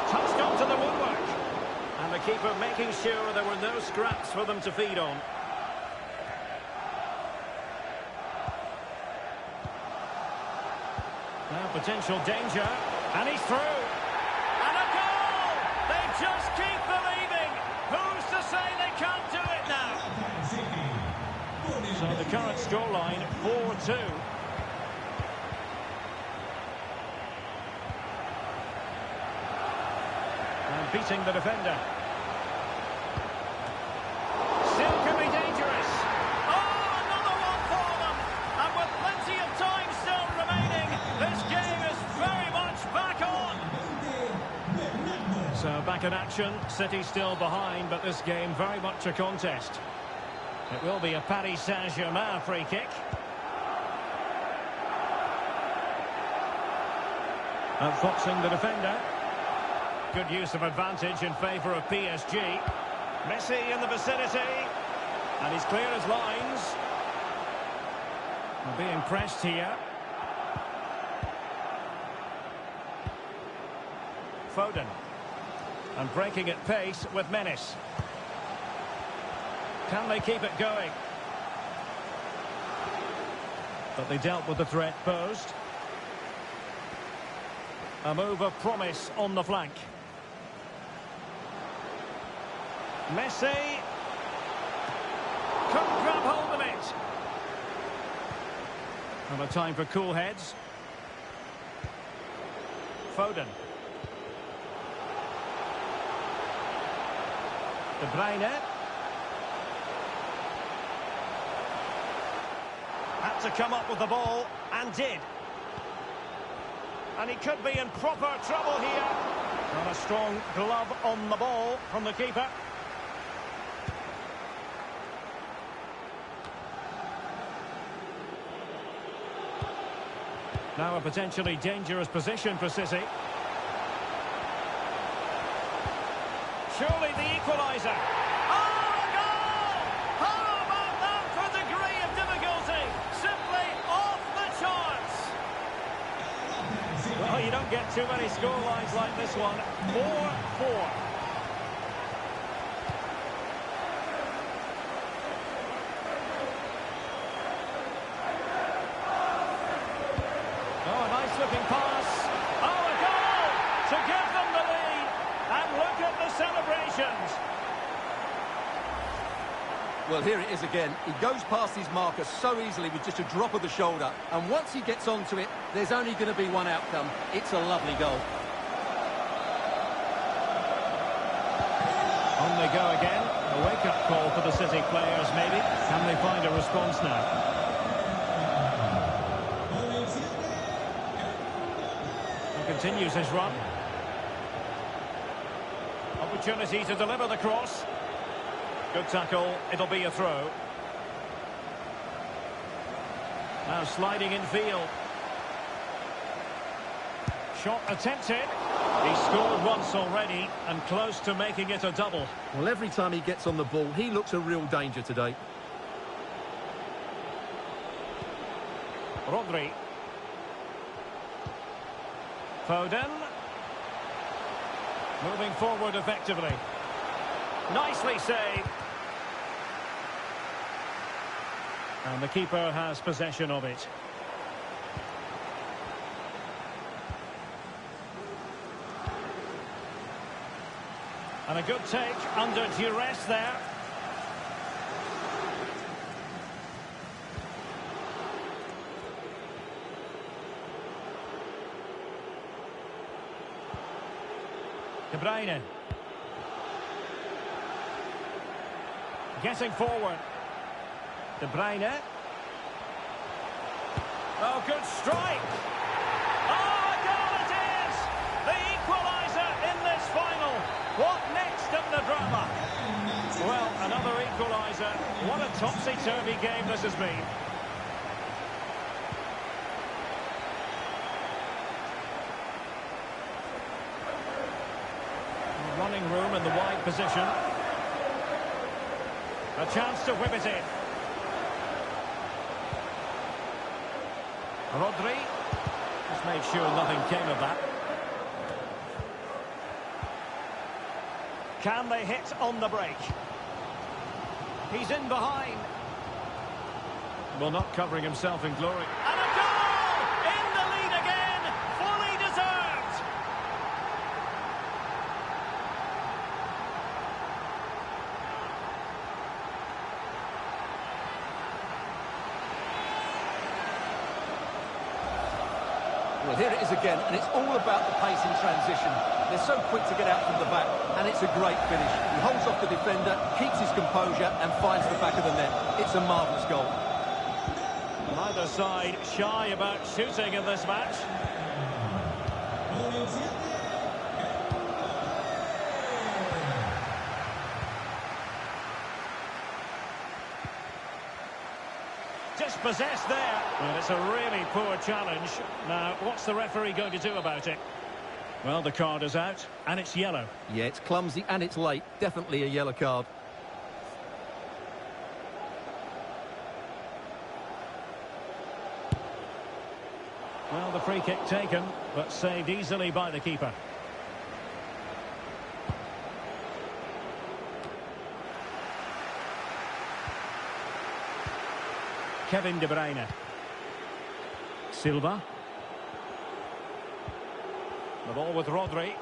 Touched onto the woodwork. And the keeper making sure there were no scraps for them to feed on. Now potential danger. And he's through. And a goal! They just keep believing. Who's to say they can't do it now? So the current scoreline, 4-2. And beating the defender. Still could be dangerous. Oh, another one for them. And with plenty of time still remaining, this game is very much back on. So back in action. City still behind, but this game very much a contest. It will be a Paris Saint-Germain free kick. Outfoxing the defender. Good use of advantage in favour of PSG. Messi in the vicinity. And he's clear as lines. They're being pressed here. Foden. And breaking at pace with menace. Can they keep it going? But they dealt with the threat posed. A move of promise on the flank. Messi. Couldn't grab hold of it. And a time for cool heads. Foden. De Bruyne. Had to come up with the ball, and did. And he could be in proper trouble here. And a strong glove on the ball from the keeper. Now a potentially dangerous position for City. Surely the equaliser. Oh, a goal! How about that for degree of difficulty? Simply off the charts. Well, you don't get too many scorelines like this one. 4-4. Oh, a nice-looking pass. Oh, a goal to give them the lead. And look at the celebrations. Well, here it is again. He goes past his marker so easily with just a drop of the shoulder. And once he gets onto it, there's only going to be one outcome. It's a lovely goal. On they go again. A wake-up call for the City players, maybe. Can they find a response now? He continues his run. Opportunity to deliver the cross. Good tackle. It'll be a throw. Now sliding in field. Shot attempted. He scored once already and close to making it a double. Well, every time he gets on the ball, he looks a real danger today. Rodri. Foden. Moving forward effectively. Nicely saved. And the keeper has possession of it. And a good take under duress there. De Bruyne. Getting forward. De Bruyne. Oh, good strike. Oh, a goal it is! The equaliser in this final. What next in the drama? Well, another equaliser. What a topsy-turvy game this has been. Running room in the wide position. A chance to whip it in. Rodri. Just made sure nothing came of that. Can they hit on the break? He's in behind. Well, not covering himself in glory. And a goal! In the lead again! Fully deserved! Well, here it is again, and it's all about the pace in transition. They're so quick to get out from the back, and it's a great finish. He holds off the defender, keeps his composure, and finds the back of the net. It's a marvellous goal. Neither side shy about shooting in this match. Dispossessed there. And it's a really poor challenge. Now, what's the referee going to do about it? Well, the card is out, and it's yellow. Yeah, it's clumsy and it's late. Definitely a yellow card. Well, the free kick taken, but saved easily by the keeper. Kevin De Bruyne. Silva. The ball with Rodri.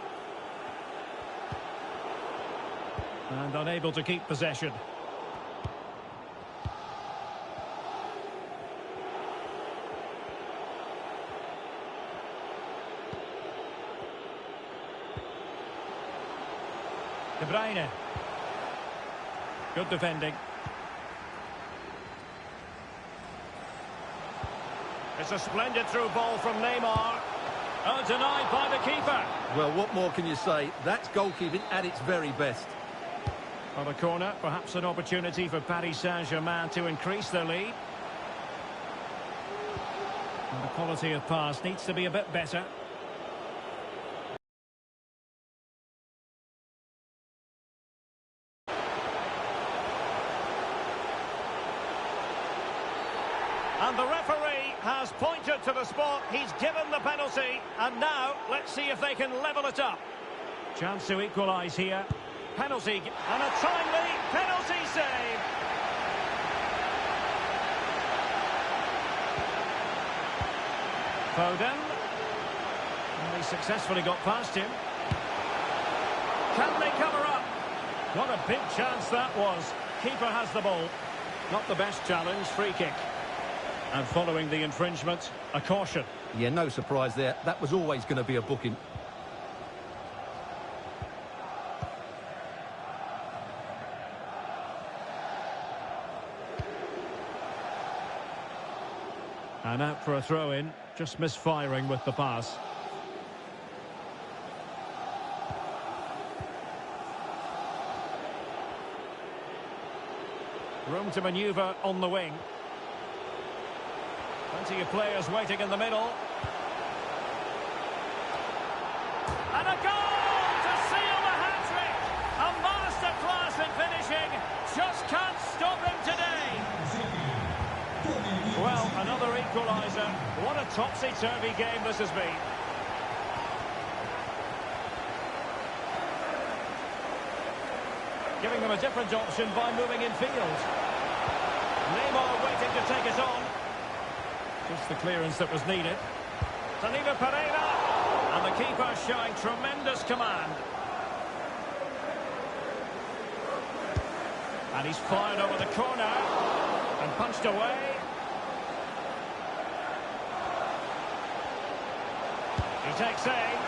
And unable to keep possession. De Bruyne. Good defending. It's a splendid through ball from Neymar. Oh, denied by the keeper. Well, what more can you say? That's goalkeeping at its very best. On the corner, perhaps an opportunity for Paris Saint-Germain to increase their lead. And the quality of pass needs to be a bit better. And the referee has pointed to the spot. He's given the penalty. And now, let's see if they can level it up. Chance to equalise here. Penalty. And a timely penalty save. Foden. And he successfully got past him. Can they cover up? What a big chance that was. Keeper has the ball. Not the best challenge. Free kick. And following the infringement, a caution. Yeah, no surprise there. That was always going to be a booking. And out for a throw-in, just misfiring with the pass. Room to manoeuvre on the wing. Plenty of players waiting in the middle. And a goal to seal the hat-trick! A masterclass in finishing. Just can't stop him today. Well, another equaliser. What a topsy-turvy game this has been. Giving them a different option by moving in field. Neymar waiting to take it on. Just the clearance that was needed. Danilo Pereira. And the keeper showing tremendous command. And he's fired over the corner. And punched away. He takes aim.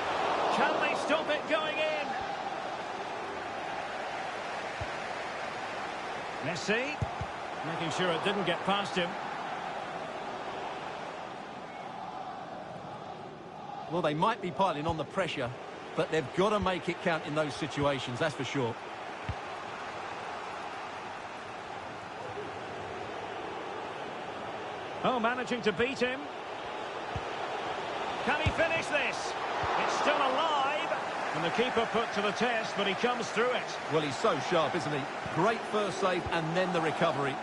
Can they stop it going in? Messi, making sure it didn't get past him. Well, they might be piling on the pressure, but they've got to make it count in those situations, that's for sure. Oh, managing to beat him. Can he finish this? It's still alive. And the keeper put to the test, but he comes through it. Well, he's so sharp, isn't he? Great first save and then the recovery.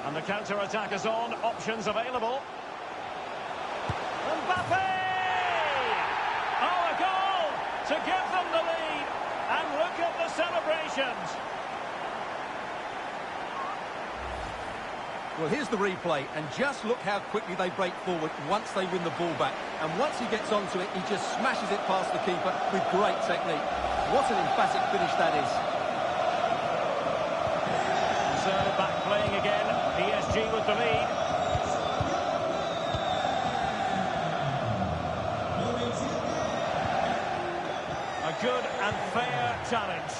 And the counter-attack is on. Options available. Mbappe! Oh, a goal to give them the lead. And look at the celebrations. Well, here's the replay, and just look how quickly they break forward once they win the ball back. And once he gets onto it, he just smashes it past the keeper with great technique. What an emphatic finish that is. So, back playing again. PSG with the lead. A good and fair challenge.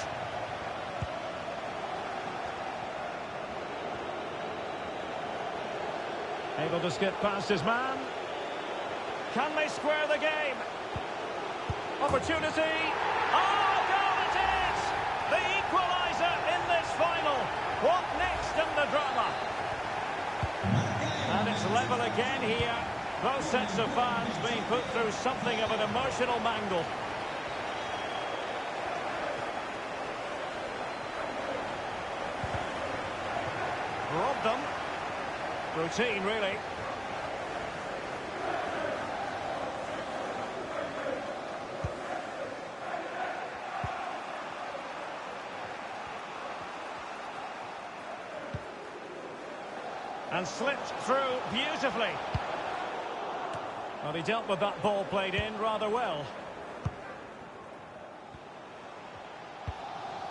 Able to skip past his man. Can they square the game? Opportunity. Oh, goal it is! The equaliser in this final. What next in the drama? And it's level again here. Both sets of fans being put through something of an emotional mangle. Robbed them. Routine, really. And slipped through beautifully. Well, he dealt with that ball played in rather well.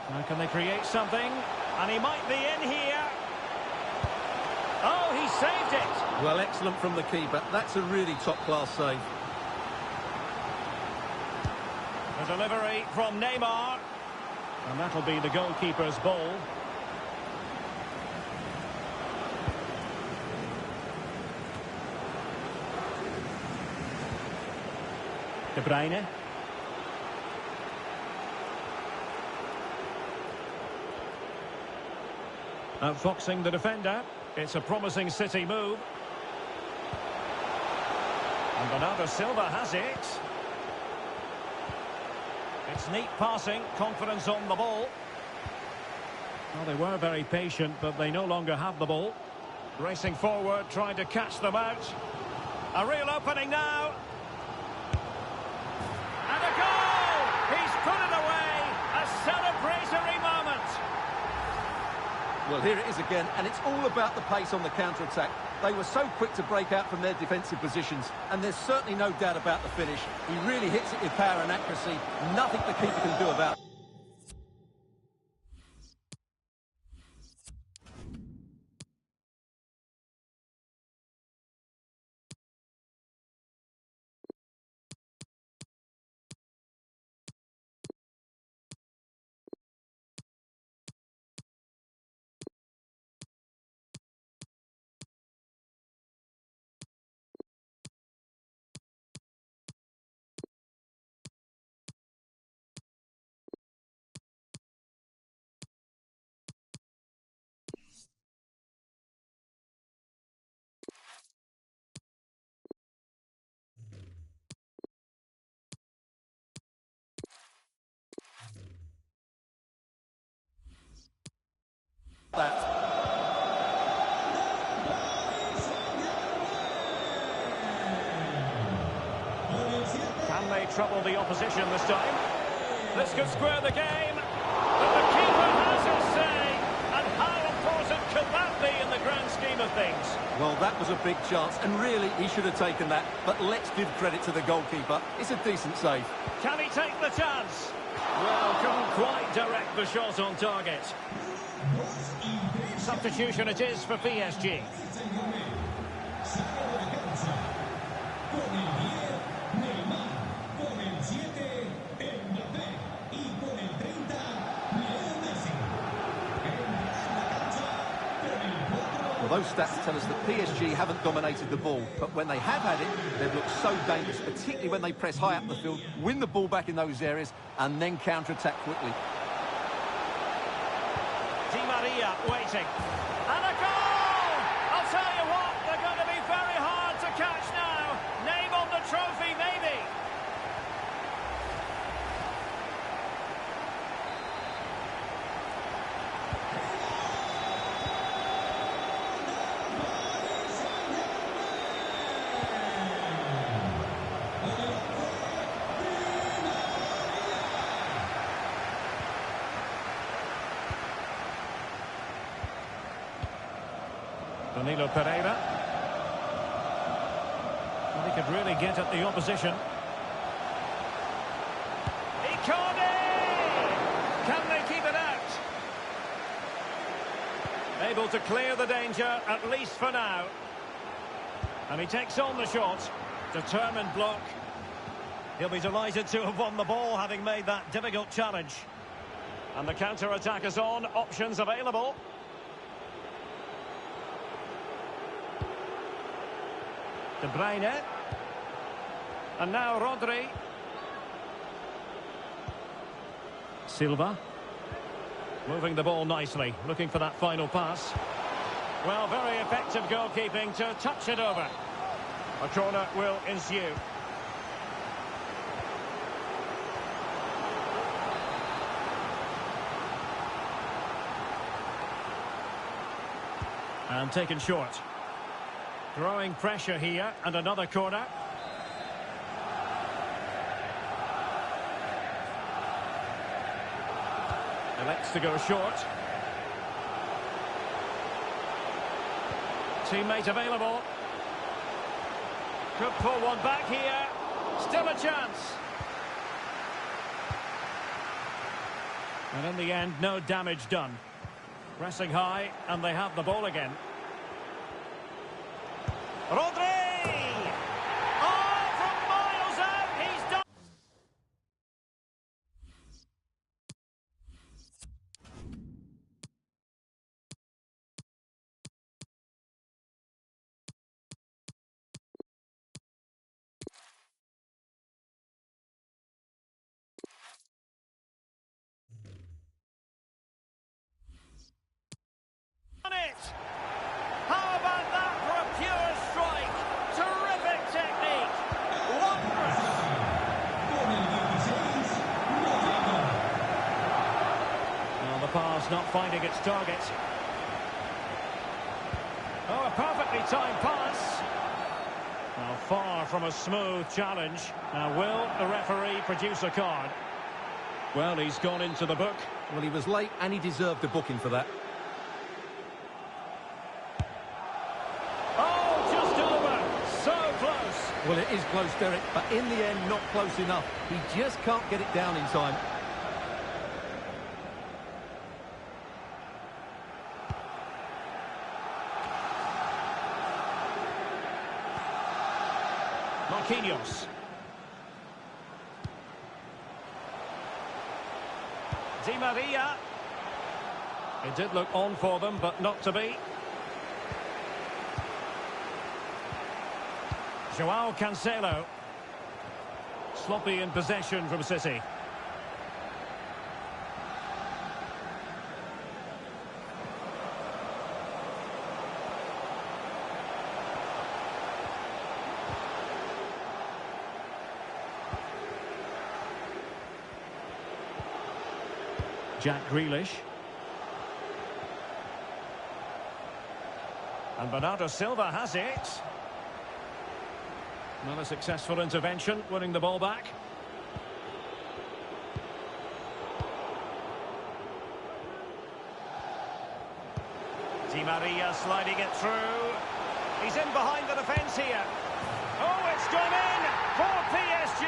Now can they create something? And he might be in here. Oh, he saved it. Well, excellent from the keeper. That's a really top-class save. The delivery from Neymar. And that'll be the goalkeeper's ball. De Bruyne. Outfoxing the defender. It's a promising City move. And Bernardo Silva has it. It's neat passing, confidence on the ball. Well, they were very patient, but they no longer have the ball. Racing forward, trying to catch them out. A real opening now. And a goal! He's put it away. A celebratory moment. Well, here it is again, and it's all about the pace on the counter-attack. They were so quick to break out from their defensive positions, and there's certainly no doubt about the finish. He really hits it with power and accuracy. Nothing the keeper can do about it. Can they trouble the opposition this time? This could square the game. But the keeper has his say. And how important could that be in the grand scheme of things? Well, that was a big chance, and really, he should have taken that. But let's give credit to the goalkeeper. It's a decent save. Can he take the chance? Well, couldn't quite direct the shot on target. Substitution it is for PSG. Well, those stats tell us that PSG haven't dominated the ball, but when they have had it, they've looked so dangerous, particularly when they press high up the field, win the ball back in those areas, and then counter-attack quickly. Di Maria waiting. And a goal! I'll tell you what, they're going to be very hard to catch now. Name on the trophy, maybe. Danilo Pereira. Well, he could really get at the opposition. Icardi! Can they keep it out? Able to clear the danger, at least for now. And he takes on the shot. Determined block. He'll be delighted to have won the ball, having made that difficult challenge. And the counter-attack is on. Options available. De Bruyne. And now Rodri. Silva. Moving the ball nicely, looking for that final pass. Well, very effective goalkeeping to touch it over. A corner will ensue. And taken short. Growing pressure here, and another corner. Elects to go short. Teammate available. Could pull one back here. Still a chance. And in the end, no damage done. Pressing high, and they have the ball again. Rodri! Oh, from miles out, he's done. On it! How about that for a pure strike? Terrific technique! Wondrous! Well, the pass not finding its target. Oh, a perfectly timed pass. Well, far from a smooth challenge. Now, will the referee produce a card? Well, he's gone into the book. Well, he was late and he deserved a booking for that. Well, it is close, Derek, but in the end, not close enough. He just can't get it down in time. Marquinhos. Di Maria. It did look on for them, but not to be. Joao Cancelo. Sloppy in possession from City. Jack Grealish. And Bernardo Silva has it. Not a successful intervention, winning the ball back. Di Maria sliding it through. He's in behind the defence here. Oh, it's gone in for PSG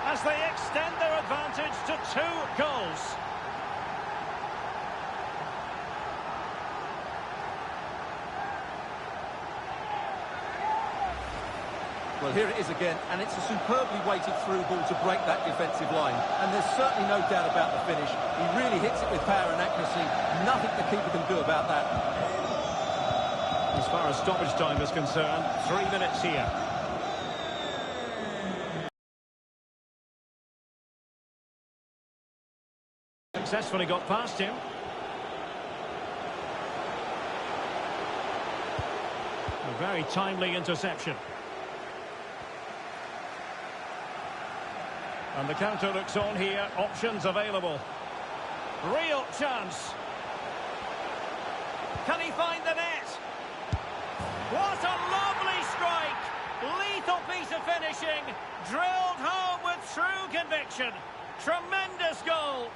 as they extend their advantage to 2 goals. Well, here it is again, and it's a superbly weighted through ball to break that defensive line. And there's certainly no doubt about the finish. He really hits it with power and accuracy. Nothing the keeper can do about that. As far as stoppage time is concerned, 3 minutes here. Successfully got past him. A very timely interception. And the counter looks on here. Options available. Real chance. Can he find the net? What a lovely strike! Lethal piece of finishing. Drilled home with true conviction. Tremendous goal.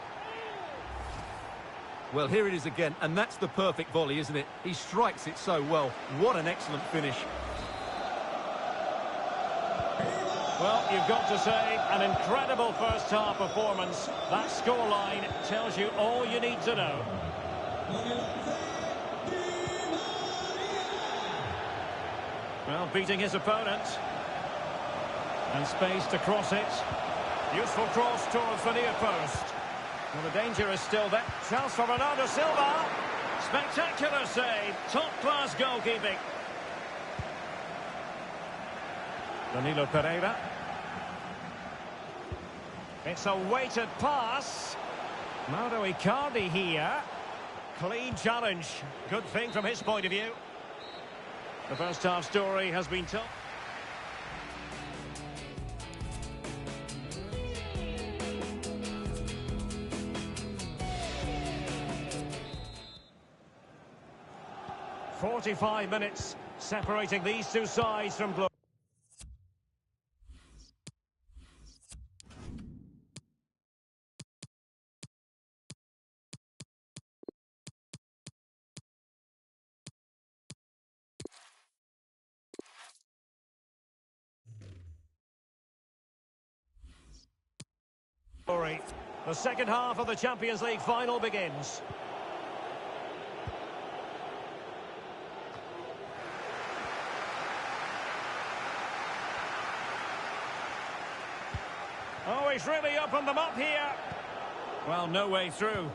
Well, here it is again, and that's the perfect volley, isn't it? He strikes it so well. What an excellent finish. Well, you've got to say, an incredible first-half performance. That scoreline tells you all you need to know. Well, beating his opponent. And space to cross it. Useful cross towards the near post. Well, the danger is still there. Chance for Bernardo Silva. Spectacular save. Top-class goalkeeping. Danilo Pereira. It's a weighted pass. Mauro Icardi here. Clean challenge. Good thing from his point of view. The first half story has been told. "45 minutes separating these two sides from glory. The second half of the Champions League final begins. Oh, he's really opened them up here. Well, no way through.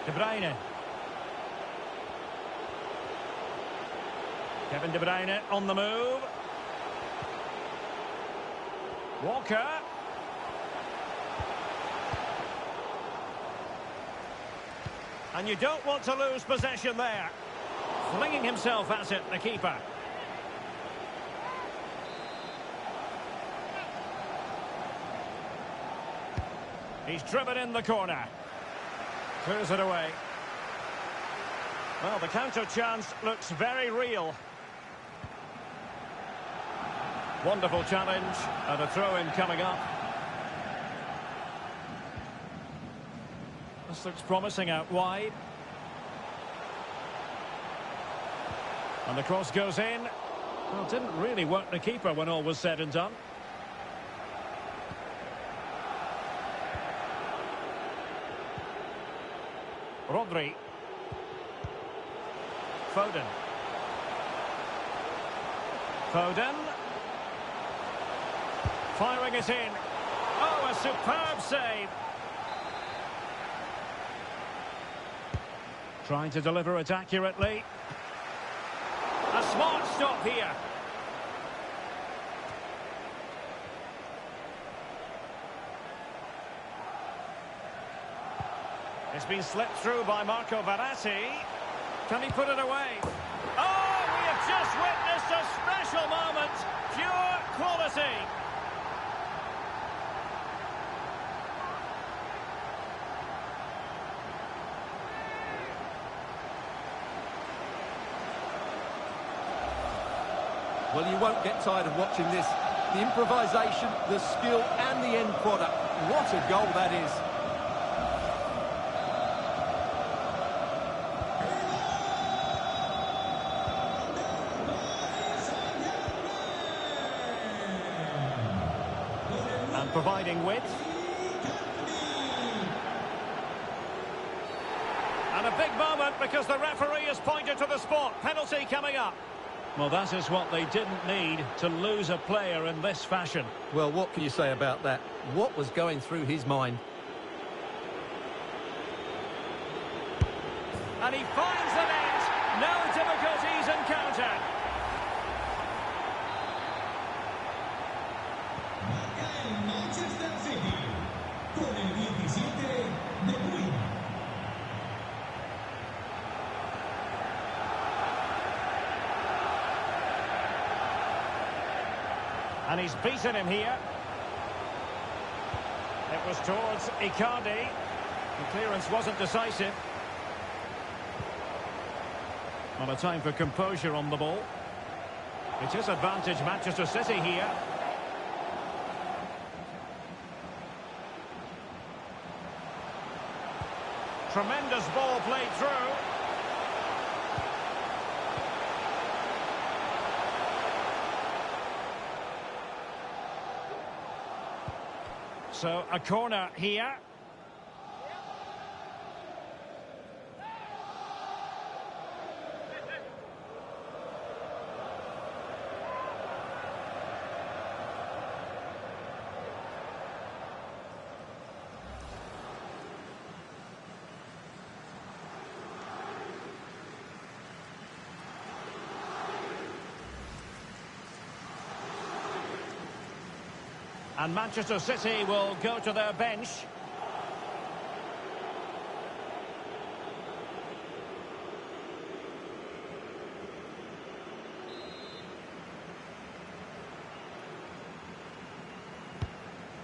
De Bruyne. Kevin De Bruyne on the move. Walker. And you don't want to lose possession there. Flinging himself at it, the keeper. He's driven in the corner. Clears it away. Well, the counter chance looks very real. Wonderful challenge, and a throw-in coming up. This looks promising out wide. And the cross goes in. Well, didn't really work the keeper when all was said and done. Rodri. Foden. Foden. Firing it in. Oh, a superb save. Trying to deliver it accurately. A smart stop here. It's been slipped through by Marco Verratti. Can he put it away? Oh, we have just witnessed a special moment. Pure quality. Well, you won't get tired of watching this. The improvisation, the skill and the end product. What a goal that is. Providing width. And a a big moment because the referee has pointed to the spot. Penalty coming up. Well, that is what they didn't need, to lose a player in this fashion. Well, what can you say about that? What was going through his mind? And he finds the net. No difficulties encountered. Manchester City con el 17 de Bruyne. And he's beaten him here. It was towards Icardi. The clearance wasn't decisive. Well, a time for composure on the ball. It is advantage Manchester City here. Tremendous ball played through. So, a corner here. And Manchester City will go to their bench.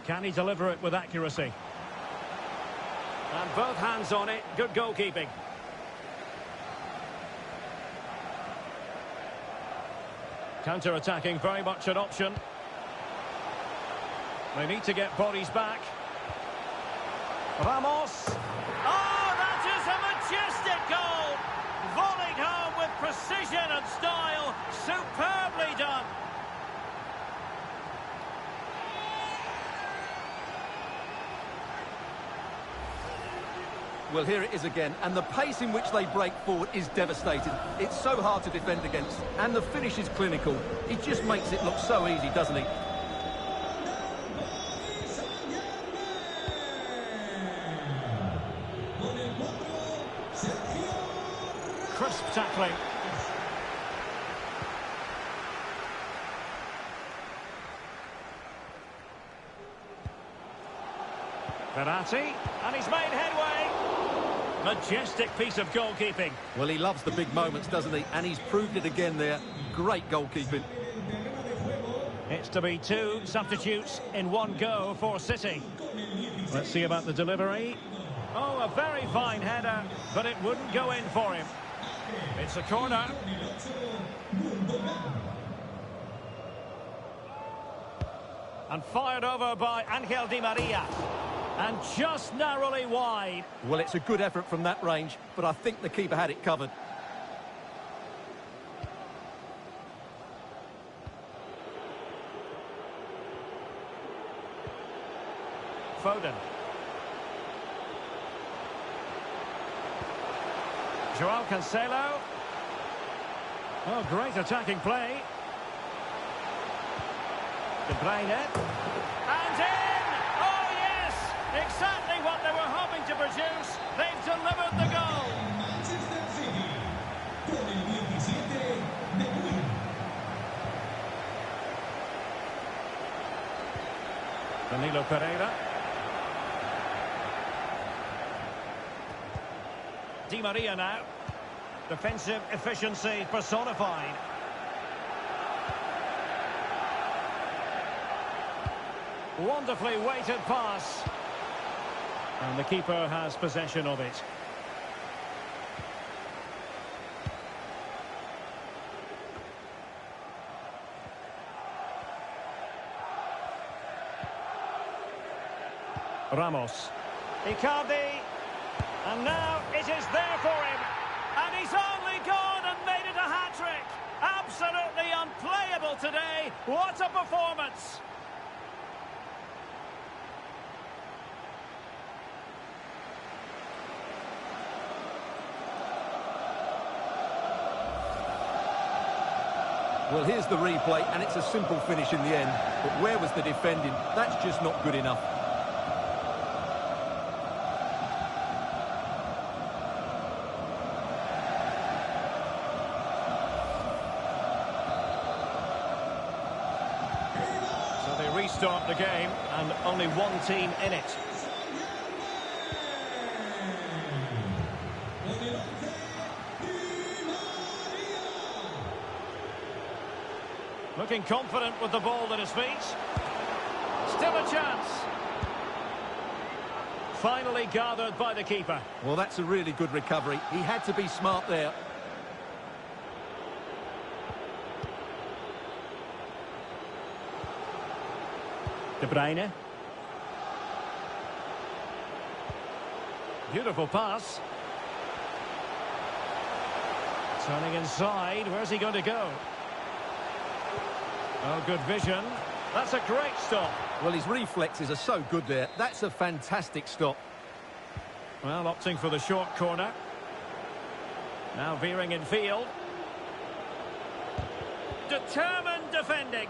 Can he deliver it with accuracy? And both hands on it. Good goalkeeping. Counter-attacking, very much an option. They need to get bodies back. Ramos. Oh, that is a majestic goal! Volleyed home with precision and style. Superbly done. Well, here it is again, and the pace in which they break forward is devastating. It's so hard to defend against, and the finish is clinical. He just makes it look so easy, doesn't he? Crisp tackling. Baci, and he's made headway. Majestic piece of goalkeeping. Well, he loves the big moments, doesn't he? And he's proved it again there. Great goalkeeping. It's to be two substitutes in one go for City. Let's see about the delivery. Oh, a very fine header, but it wouldn't go in for him. It's a corner. And fired over by Angel Di Maria. And just narrowly wide. Well, it's a good effort from that range, but I think the keeper had it covered. Foden. Joao Cancelo. Oh, great attacking play. De Bruyne. And in! Oh, yes! Exactly what they were hoping to produce. They've delivered the goal. Manchester City con el 17 de Bruyne. Danilo Pereira. Di Maria now. Defensive efficiency personified. Wonderfully weighted pass. And the keeper has possession of it. Ramos. Icardi. And now it is there for him. And he's only gone and made it a hat-trick. Absolutely unplayable today. What a performance. Well, here's the replay, and it's a simple finish in the end. But where was the defending? That's just not good enough. So they restart the game, and only one team in it. Looking confident with the ball at his feet. Still a chance. Finally gathered by the keeper. Well, that's a really good recovery. He had to be smart there. De Bruyne. Beautiful pass. Turning inside. Where's he going to go? Oh, good vision. That's a great stop. Well, his reflexes are so good there. That's a fantastic stop. Well, opting for the short corner. Now veering in field. Determined defending.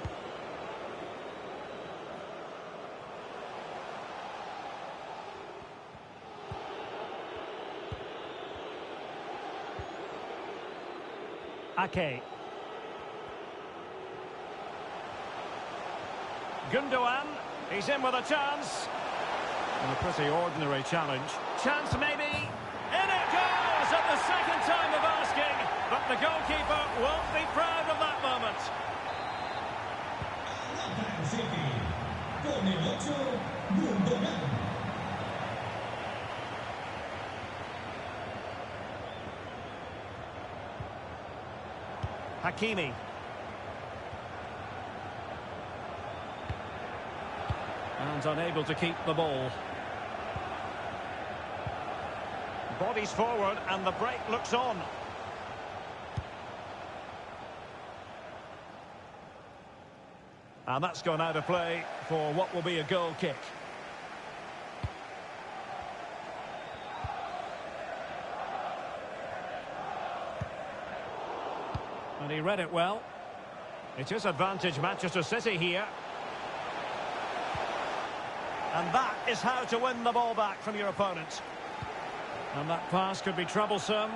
Ake. Gundogan, he's in with a chance. And a pretty ordinary challenge. Chance maybe. In it goes at the second time of asking. But the goalkeeper won't be proud of that moment. Man City, con el 8, Gundogan. Hakimi. And unable to keep the ball. Bodies forward and the break looks on. And that's gone out of play for what will be a goal kick. And he read it well. It is advantage Manchester City here. And that is how to win the ball back from your opponent. And that pass could be troublesome.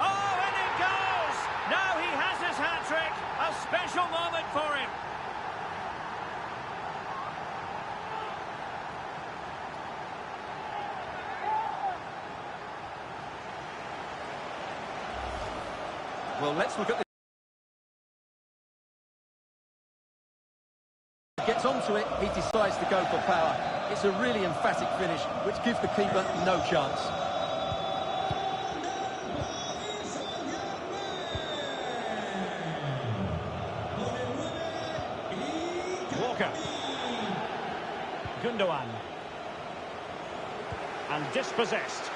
Oh, and it goes! Now he has his hat-trick. A special moment for him. Well, let's look at this. Gets onto it, he decides to go for power. It's a really emphatic finish, which gives the keeper no chance. Walker. Gundogan. And dispossessed.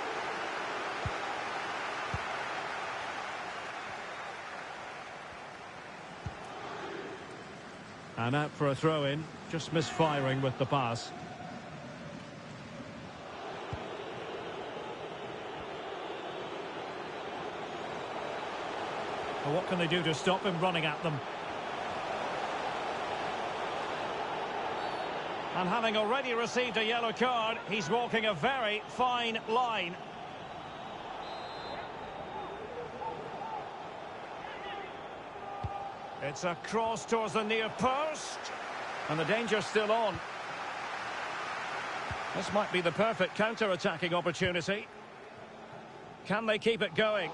And out for a throw-in, just misfiring with the pass. Well, what can they do to stop him running at them? And having already received a yellow card, he's walking a very fine line. It's a cross towards the near post. And the danger's still on. This might be the perfect counter-attacking opportunity. Can they keep it going?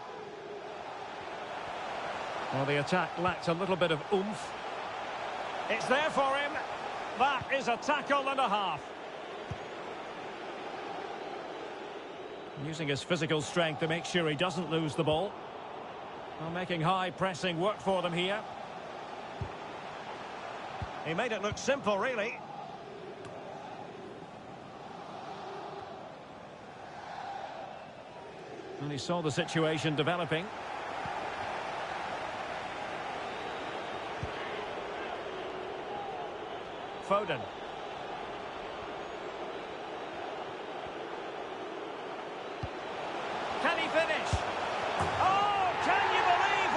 Well, the attack lacked a little bit of oomph. It's there for him. That is a tackle and a half. Using his physical strength to make sure he doesn't lose the ball. Well, making high pressing work for them here. He made it look simple, really. And he saw the situation developing. Foden. Can he finish? Oh, can you believe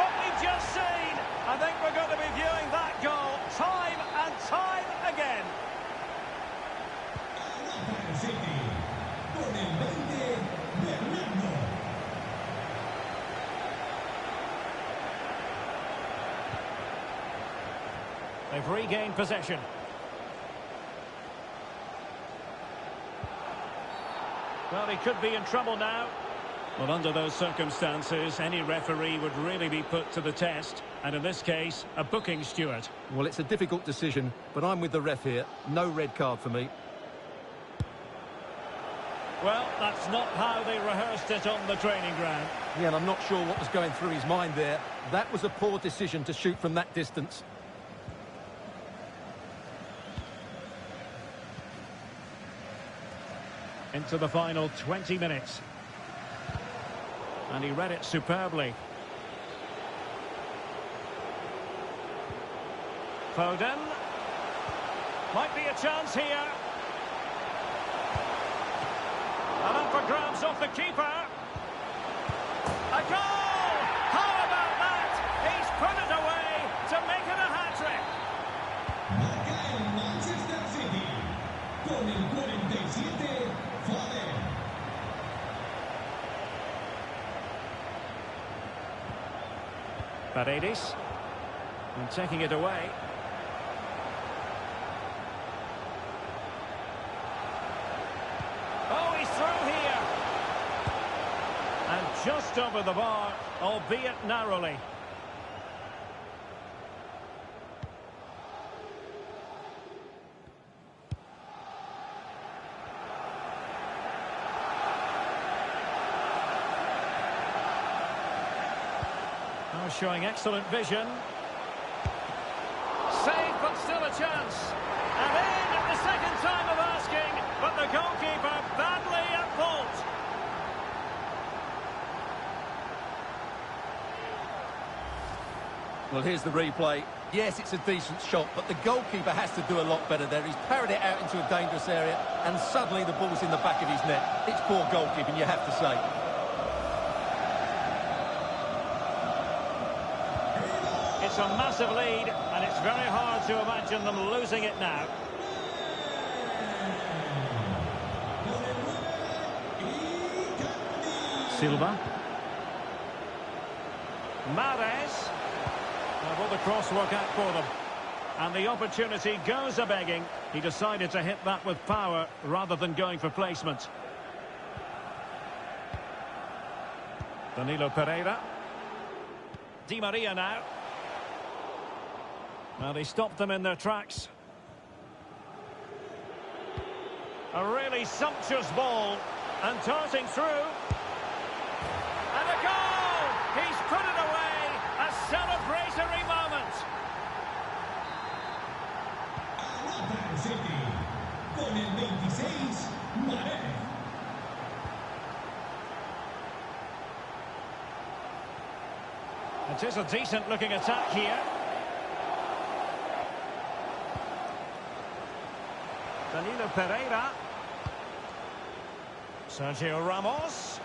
They've regained possession. Well, he could be in trouble now. Well, under those circumstances, any referee would really be put to the test. And in this case, a booking steward. Well, it's a difficult decision, but I'm with the ref here. No red card for me. Well, that's not how they rehearsed it on the training ground. Yeah, and I'm not sure what was going through his mind there. That was a poor decision to shoot from that distance. Into the final 20 minutes. And he read it superbly. Foden. Might be a chance here. And up for grabs off the keeper. A goal! How about that? He's put it away to make it a hat-trick. Marca el Manchester City con el 47, Foden. Paredes. And taking it away. Oh, he's through here. And just over the bar, albeit narrowly. Oh, showing excellent vision. Save, but still a chance. And in at the second time of asking, but the goalkeeper badly at fault. Well, here's the replay. Yes, it's a decent shot, but the goalkeeper has to do a lot better there. He's parried it out into a dangerous area, and suddenly the ball's in the back of his net. It's poor goalkeeping, you have to say. It's a massive lead, and it's very hard to imagine them losing it now. Silva. Mahrez. Will the cross work out for them? And the opportunity goes a-begging. He decided to hit that with power rather than going for placement. Danilo Pereira. Di Maria now. Well, he stopped them in their tracks. A really sumptuous ball. And darting through. And a goal! He's put it away. A celebratory moment. Anota el City con el 26, Mahrez. It is a decent-looking attack here. Danilo Pereira. Sergio Ramos.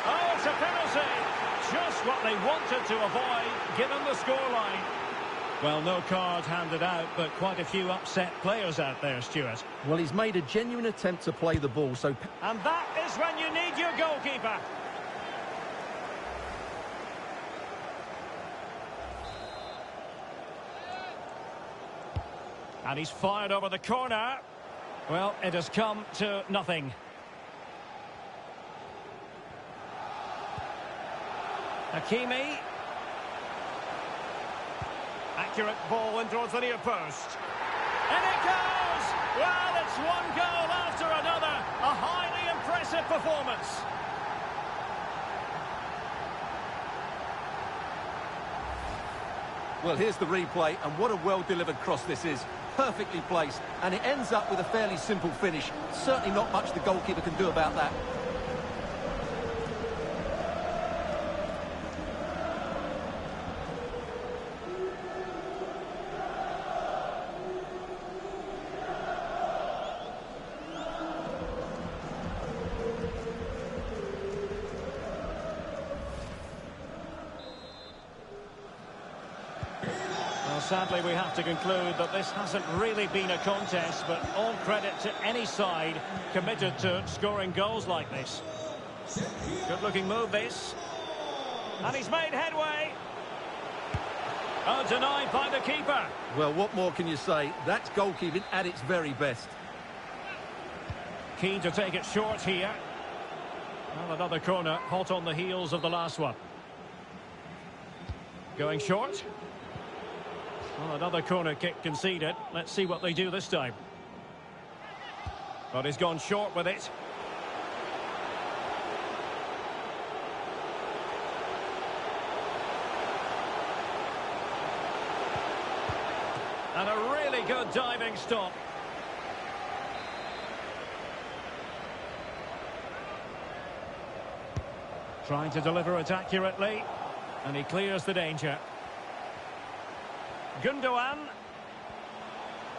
Oh, it's a penalty. Just what they wanted to avoid, given the scoreline. Well, no card handed out, but quite a few upset players out there, Stuart. Well, he's made a genuine attempt to play the ball, so... And that is when you need your goalkeeper. And he's fired over the corner. Well, it has come to nothing. Hakimi. Accurate ball in towards the near post. And it goes! Well, it's one goal after another. A highly impressive performance. Well, here's the replay, and what a well-delivered cross this is. Perfectly placed, and it ends up with a fairly simple finish. Certainly not much the goalkeeper can do about that. Sadly, we have to conclude that this hasn't really been a contest, but all credit to any side committed to scoring goals like this. Good-looking move, this. And he's made headway. Oh, denied by the keeper. Well, what more can you say? That's goalkeeping at its very best. Keen to take it short here. Well, another corner, hot on the heels of the last one. Going short. Well, another corner kick conceded. Let's see what they do this time. But he's gone short with it. And a really good diving stop. Trying to deliver it accurately. And he clears the danger. Gundogan.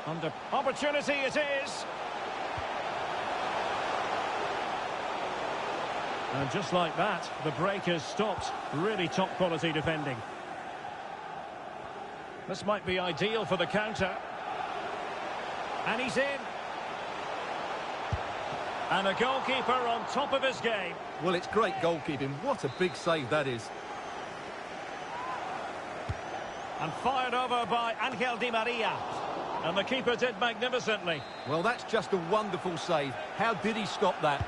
Under opportunity it is. And just like that, the break has stopped. Really top quality defending. This might be ideal for the counter. And he's in. And a goalkeeper on top of his game. Well, it's great goalkeeping. What a big save that is. And fired over by Angel Di Maria. And the keeper did magnificently. Well, that's just a wonderful save. How did he stop that?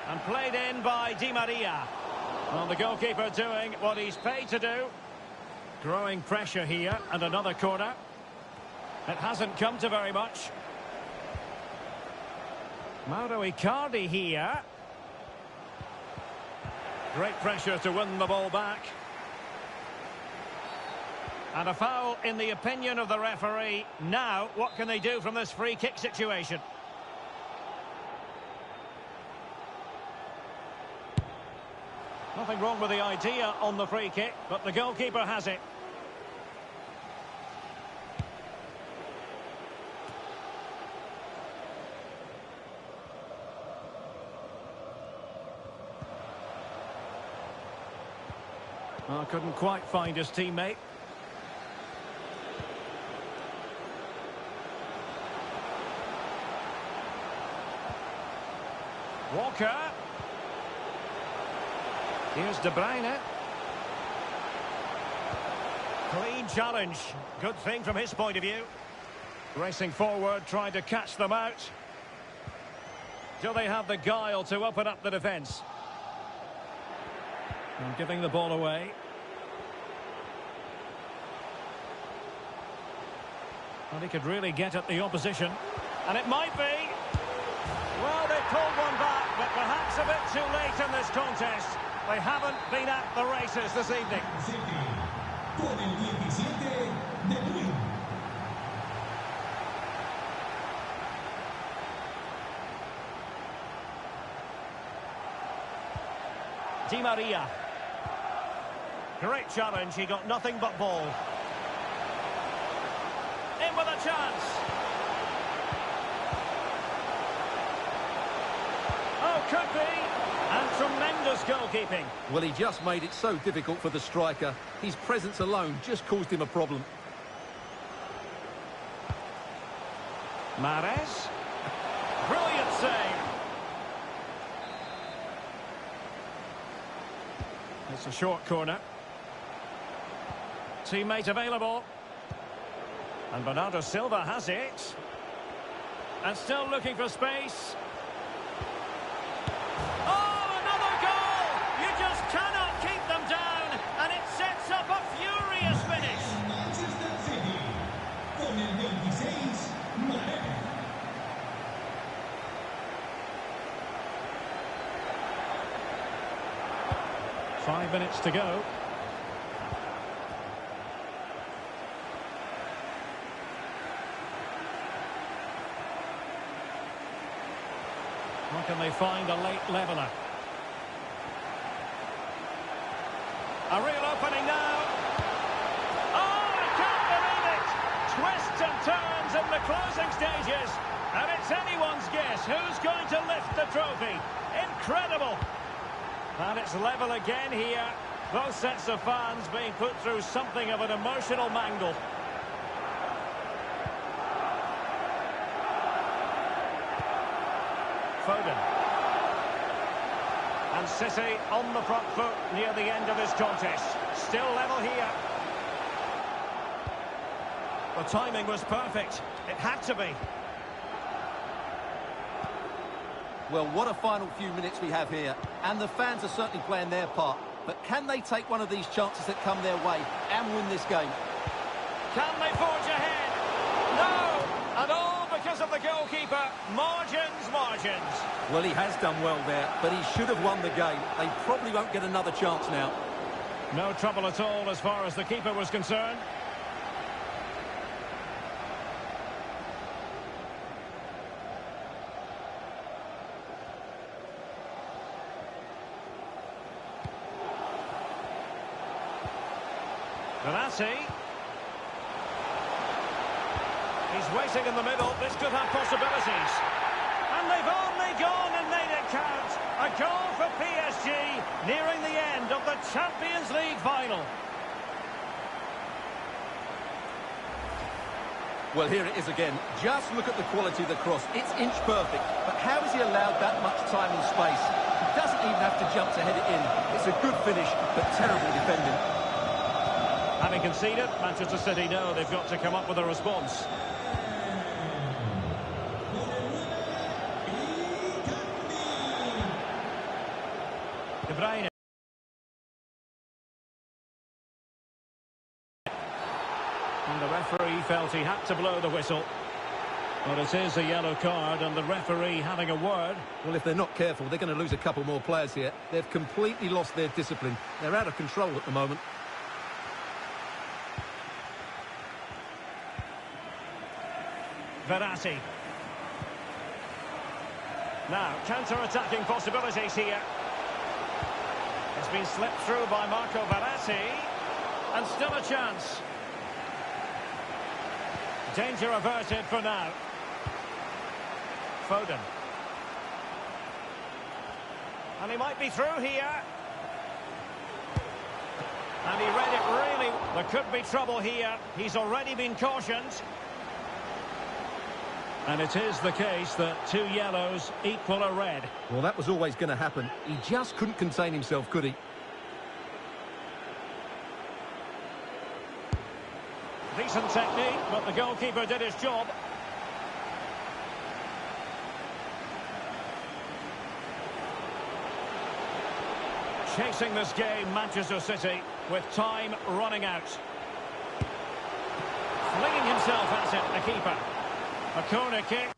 And played in by Di Maria. Well, the goalkeeper doing what he's paid to do. Growing pressure here, and another corner. It hasn't come to very much. Mauro Icardi here. Great pressure to win the ball back. And a foul in the opinion of the referee. Now, what can they do from this free kick situation? Nothing wrong with the idea on the free kick, but the goalkeeper has it. Well, couldn't quite find his teammate. Walker. Here's De Bruyne. Clean challenge. Good thing from his point of view. Racing forward, trying to catch them out. Do they have the guile to open up the defence? And giving the ball away. Well, he could really get at the opposition. And it might be. Well, they pulled one back, but perhaps a bit too late in this contest. They haven't been at the races this evening. Con el 17 de Bruyne. Di Maria. Great challenge, he got nothing but ball. In with a chance. Oh, could be. And tremendous goalkeeping. Well, he just made it so difficult for the striker. His presence alone just caused him a problem. Mahrez. Brilliant save. It's a short corner. Teammate available. And Bernardo Silva has it. And still looking for space. Oh, another goal! You just cannot keep them down. And it sets up a furious finish. Manchester City. Con el 26, Mahrez. Five minutes to go. How can they find a late leveller? A real opening now. Oh, I can't believe it! Twists and turns in the closing stages. And it's anyone's guess who's going to lift the trophy. Incredible! And it's level again here. Both sets of fans being put through something of an emotional mangle. Foden. And City on the front foot near the end of this contest. Still level here. The timing was perfect. It had to be. Well, what a final few minutes we have here. And the fans are certainly playing their part. But can they take one of these chances that come their way and win this game? Can they forge ahead? No! And all because of the goalkeeper. Margins, margins. Well, he has done well there, but he should have won the game. They probably won't get another chance now. No trouble at all as far as the keeper was concerned. Baci. He's waiting in the middle. This could have possibilities. And they've only gone and made it count. A goal for PSG, nearing the end of the Champions League final. Well, here it is again. Just look at the quality of the cross. It's inch perfect. But how has he allowed that much time and space? He doesn't even have to jump to head it in. It's a good finish, but terrible defending. Having conceded, Manchester City know they've got to come up with a response. De Bruyne. And the referee felt he had to blow the whistle. But it is a yellow card, and the referee having a word. Well, if they're not careful, they're going to lose a couple more players here. They've completely lost their discipline. They're out of control at the moment. Baci. Now, counter-attacking possibilities here. It's been slipped through by Marco Baci. And still a chance. Danger averted for now. Foden. And he might be through here. And he read it really. There could be trouble here. He's already been cautioned. And it is the case that 2 yellows equal a red. Well, that was always going to happen. He just couldn't contain himself, could he? Decent technique, but the goalkeeper did his job. Chasing this game, Manchester City, with time running out. Flinging himself at it, the keeper. A corner kick.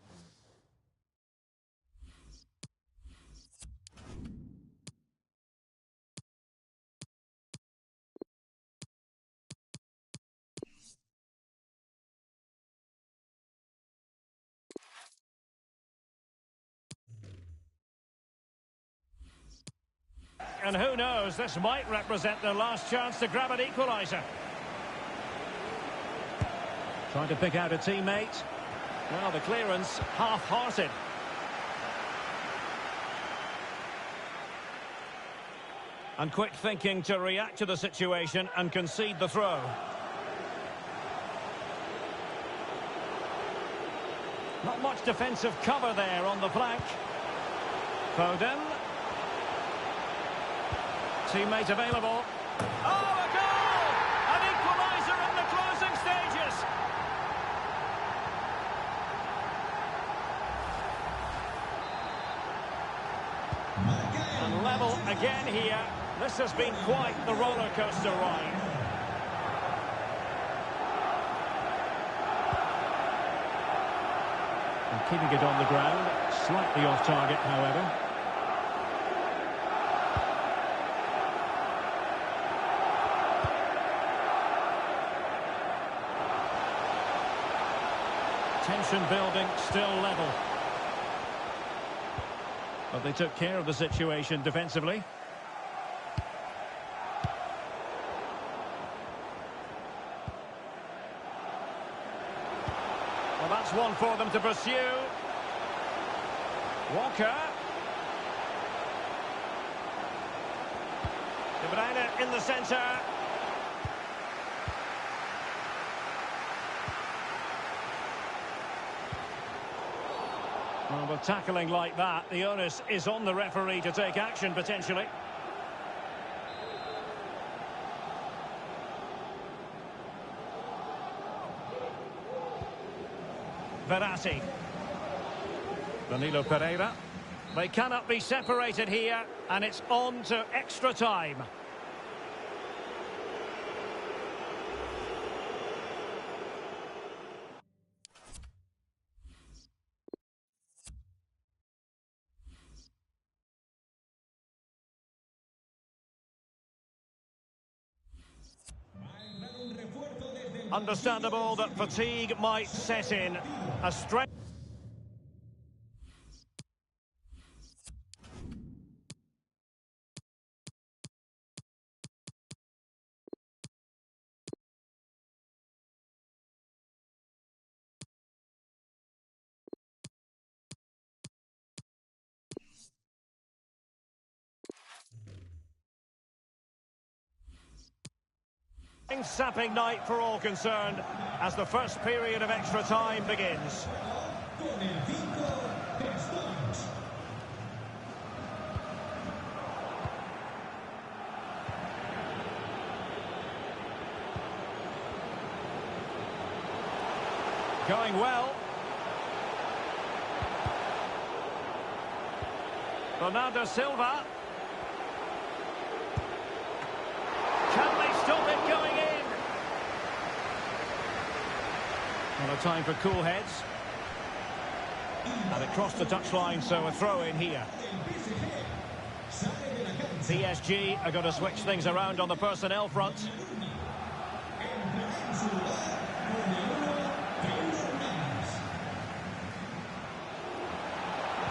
And who knows, this might represent their last chance to grab an equaliser. Trying to pick out a teammate. Well, the clearance half-hearted. And quick thinking to react to the situation and concede the throw. Not much defensive cover there on the flank. Foden. Teammate available. Oh, a goal! An equaliser in the closing stages. And level again here. This has been quite the roller coaster ride. And keeping it on the ground, slightly off target, however. Tension building, still level. But they took care of the situation defensively. Well, that's one for them to pursue. Walker. De Bruyne in the centre. Well, with tackling like that, the onus is on the referee to take action, potentially. Verratti. Danilo Pereira. They cannot be separated here, and it's on to extra time. Understandable that fatigue might set in. A strength. Sapping night for all concerned as the first period of extra time begins. Going well. Bernardo Silva. Can they stop it going in? Not a time for cool heads. And it crossed the touchline, so a throw in here. PSG are going to switch things around on the personnel front.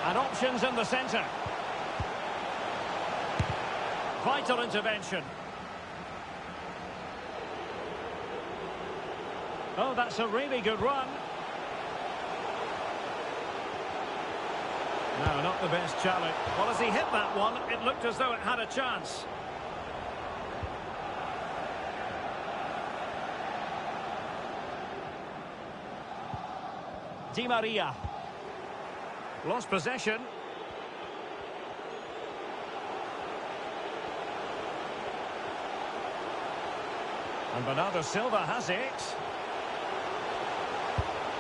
And options in the centre. Vital intervention. Oh, that's a really good run. No, not the best challenge. Well, as he hit that one, it looked as though it had a chance. Di Maria. Lost possession. And Bernardo Silva has it.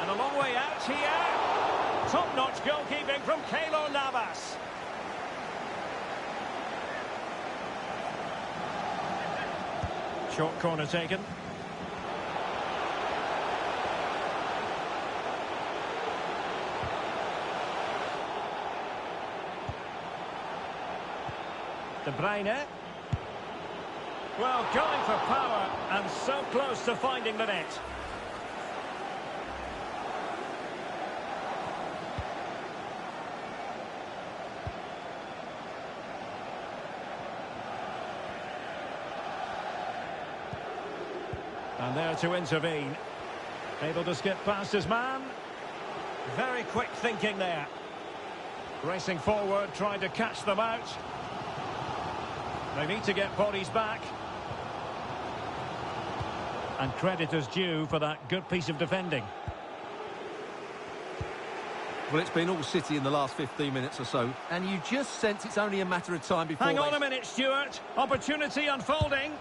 And a long way out here. Top-notch goalkeeping from Keylor Navas. Short corner taken. De Bruyne. Well, going for power and so close to finding the net. And there to intervene. Able to skip past his man. Very quick thinking there. Racing forward, trying to catch them out. They need to get bodies back. And credit is due for that good piece of defending. Well, it's been all City in the last 15 minutes or so, and you just sense it's only a matter of time before Hang on a minute, Stuart. Opportunity unfolding.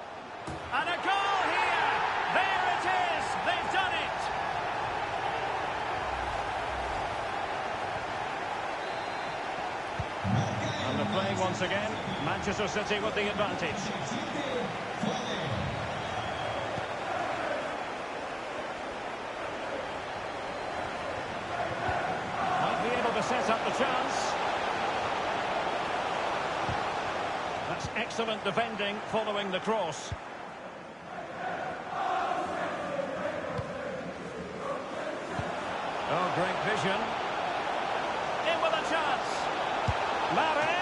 And a goal here! There it is! They've done it! And they're playing once again. Manchester City with the advantage. Might be able to set up the chance. That's excellent defending following the cross. Oh, great vision. In with a chance. Mahrez!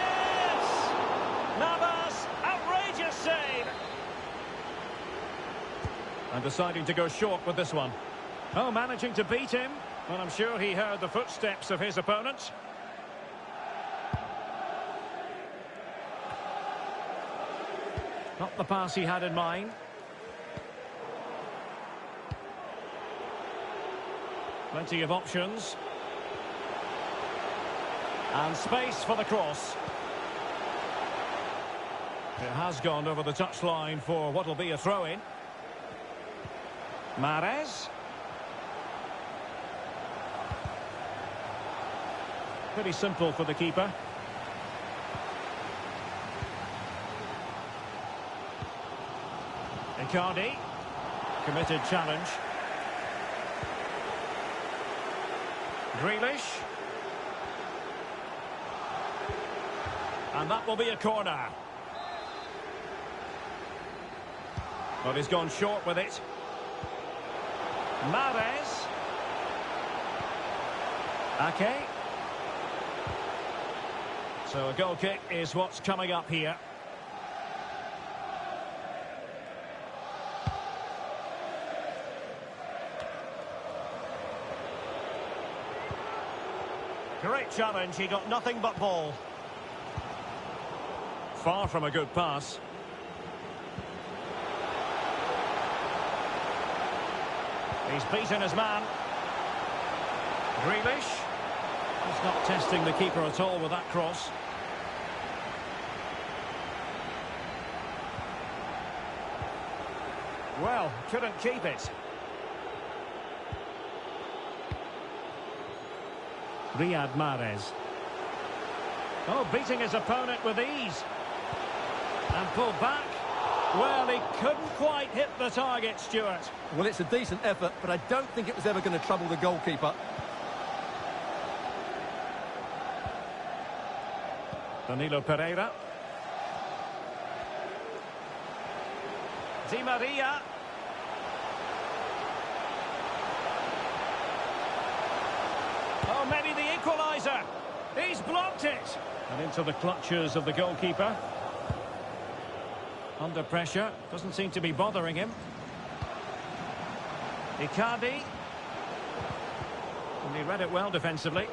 Navas, outrageous save. And deciding to go short with this one. Oh, managing to beat him. Well, I'm sure he heard the footsteps of his opponent. Not the pass he had in mind. Plenty of options. And space for the cross. It has gone over the touchline for what will be a throw-in. Mahrez. Pretty simple for the keeper. Icardi. Committed challenge. Grealish. And that will be a corner. But he's gone short with it. Mahrez. Ake. So a goal kick is what's coming up here. Great challenge, he got nothing but ball. Far from a good pass. He's beaten his man. Grealish. He's not testing the keeper at all with that cross. Well, couldn't keep it. Riyad Mahrez. Oh, beating his opponent with ease. And pulled back. Well, he couldn't quite hit the target, Stuart. Well, it's a decent effort, but I don't think it was ever going to trouble the goalkeeper. Danilo Pereira. Di Maria. Oh, maybe the equaliser. He's blocked it. And into the clutches of the goalkeeper. Under pressure. Doesn't seem to be bothering him. Icardi. And he read it well defensively.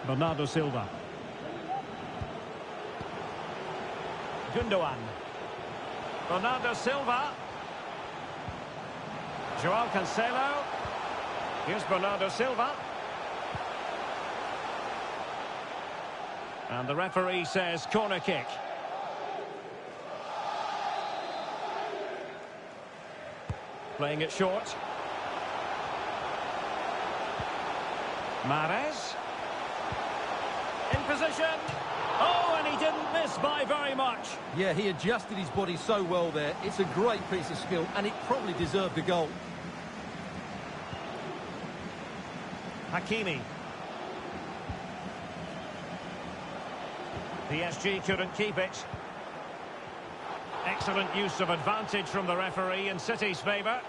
Bernardo Silva. Gundogan. Bernardo Silva. Joao Cancelo. Here's Bernardo Silva. And the referee says corner kick. Playing it short. Mahrez. In position. Oh, and he didn't miss by very much. Yeah, he adjusted his body so well there. It's a great piece of skill, and it probably deserved a goal. Hakimi. PSG couldn't keep it. Excellent use of advantage from the referee in City's favour.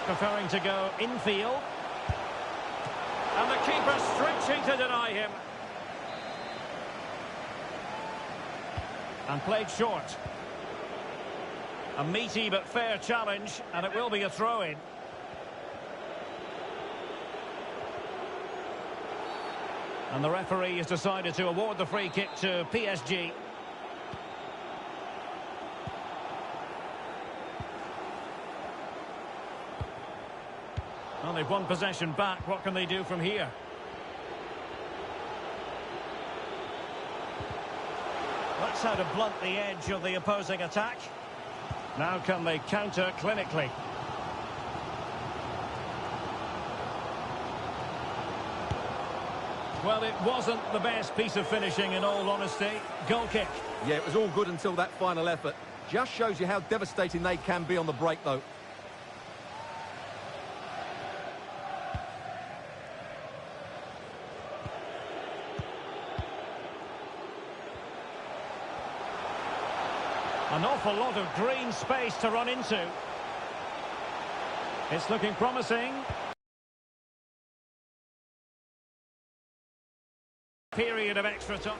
Preferring to go infield. And the keeper stretching to deny him. And played short. A meaty but fair challenge, and it will be a throw-in. And the referee has decided to award the free kick to PSG. Well, they've won possession back. What can they do from here? That's how to blunt the edge of the opposing attack. Now can they counter clinically? Well, it wasn't the best piece of finishing, in all honesty. Goal kick. Yeah, it was all good until that final effort. Just shows you how devastating they can be on the break, though. An awful lot of green space to run into. It's looking promising. Period of extra time.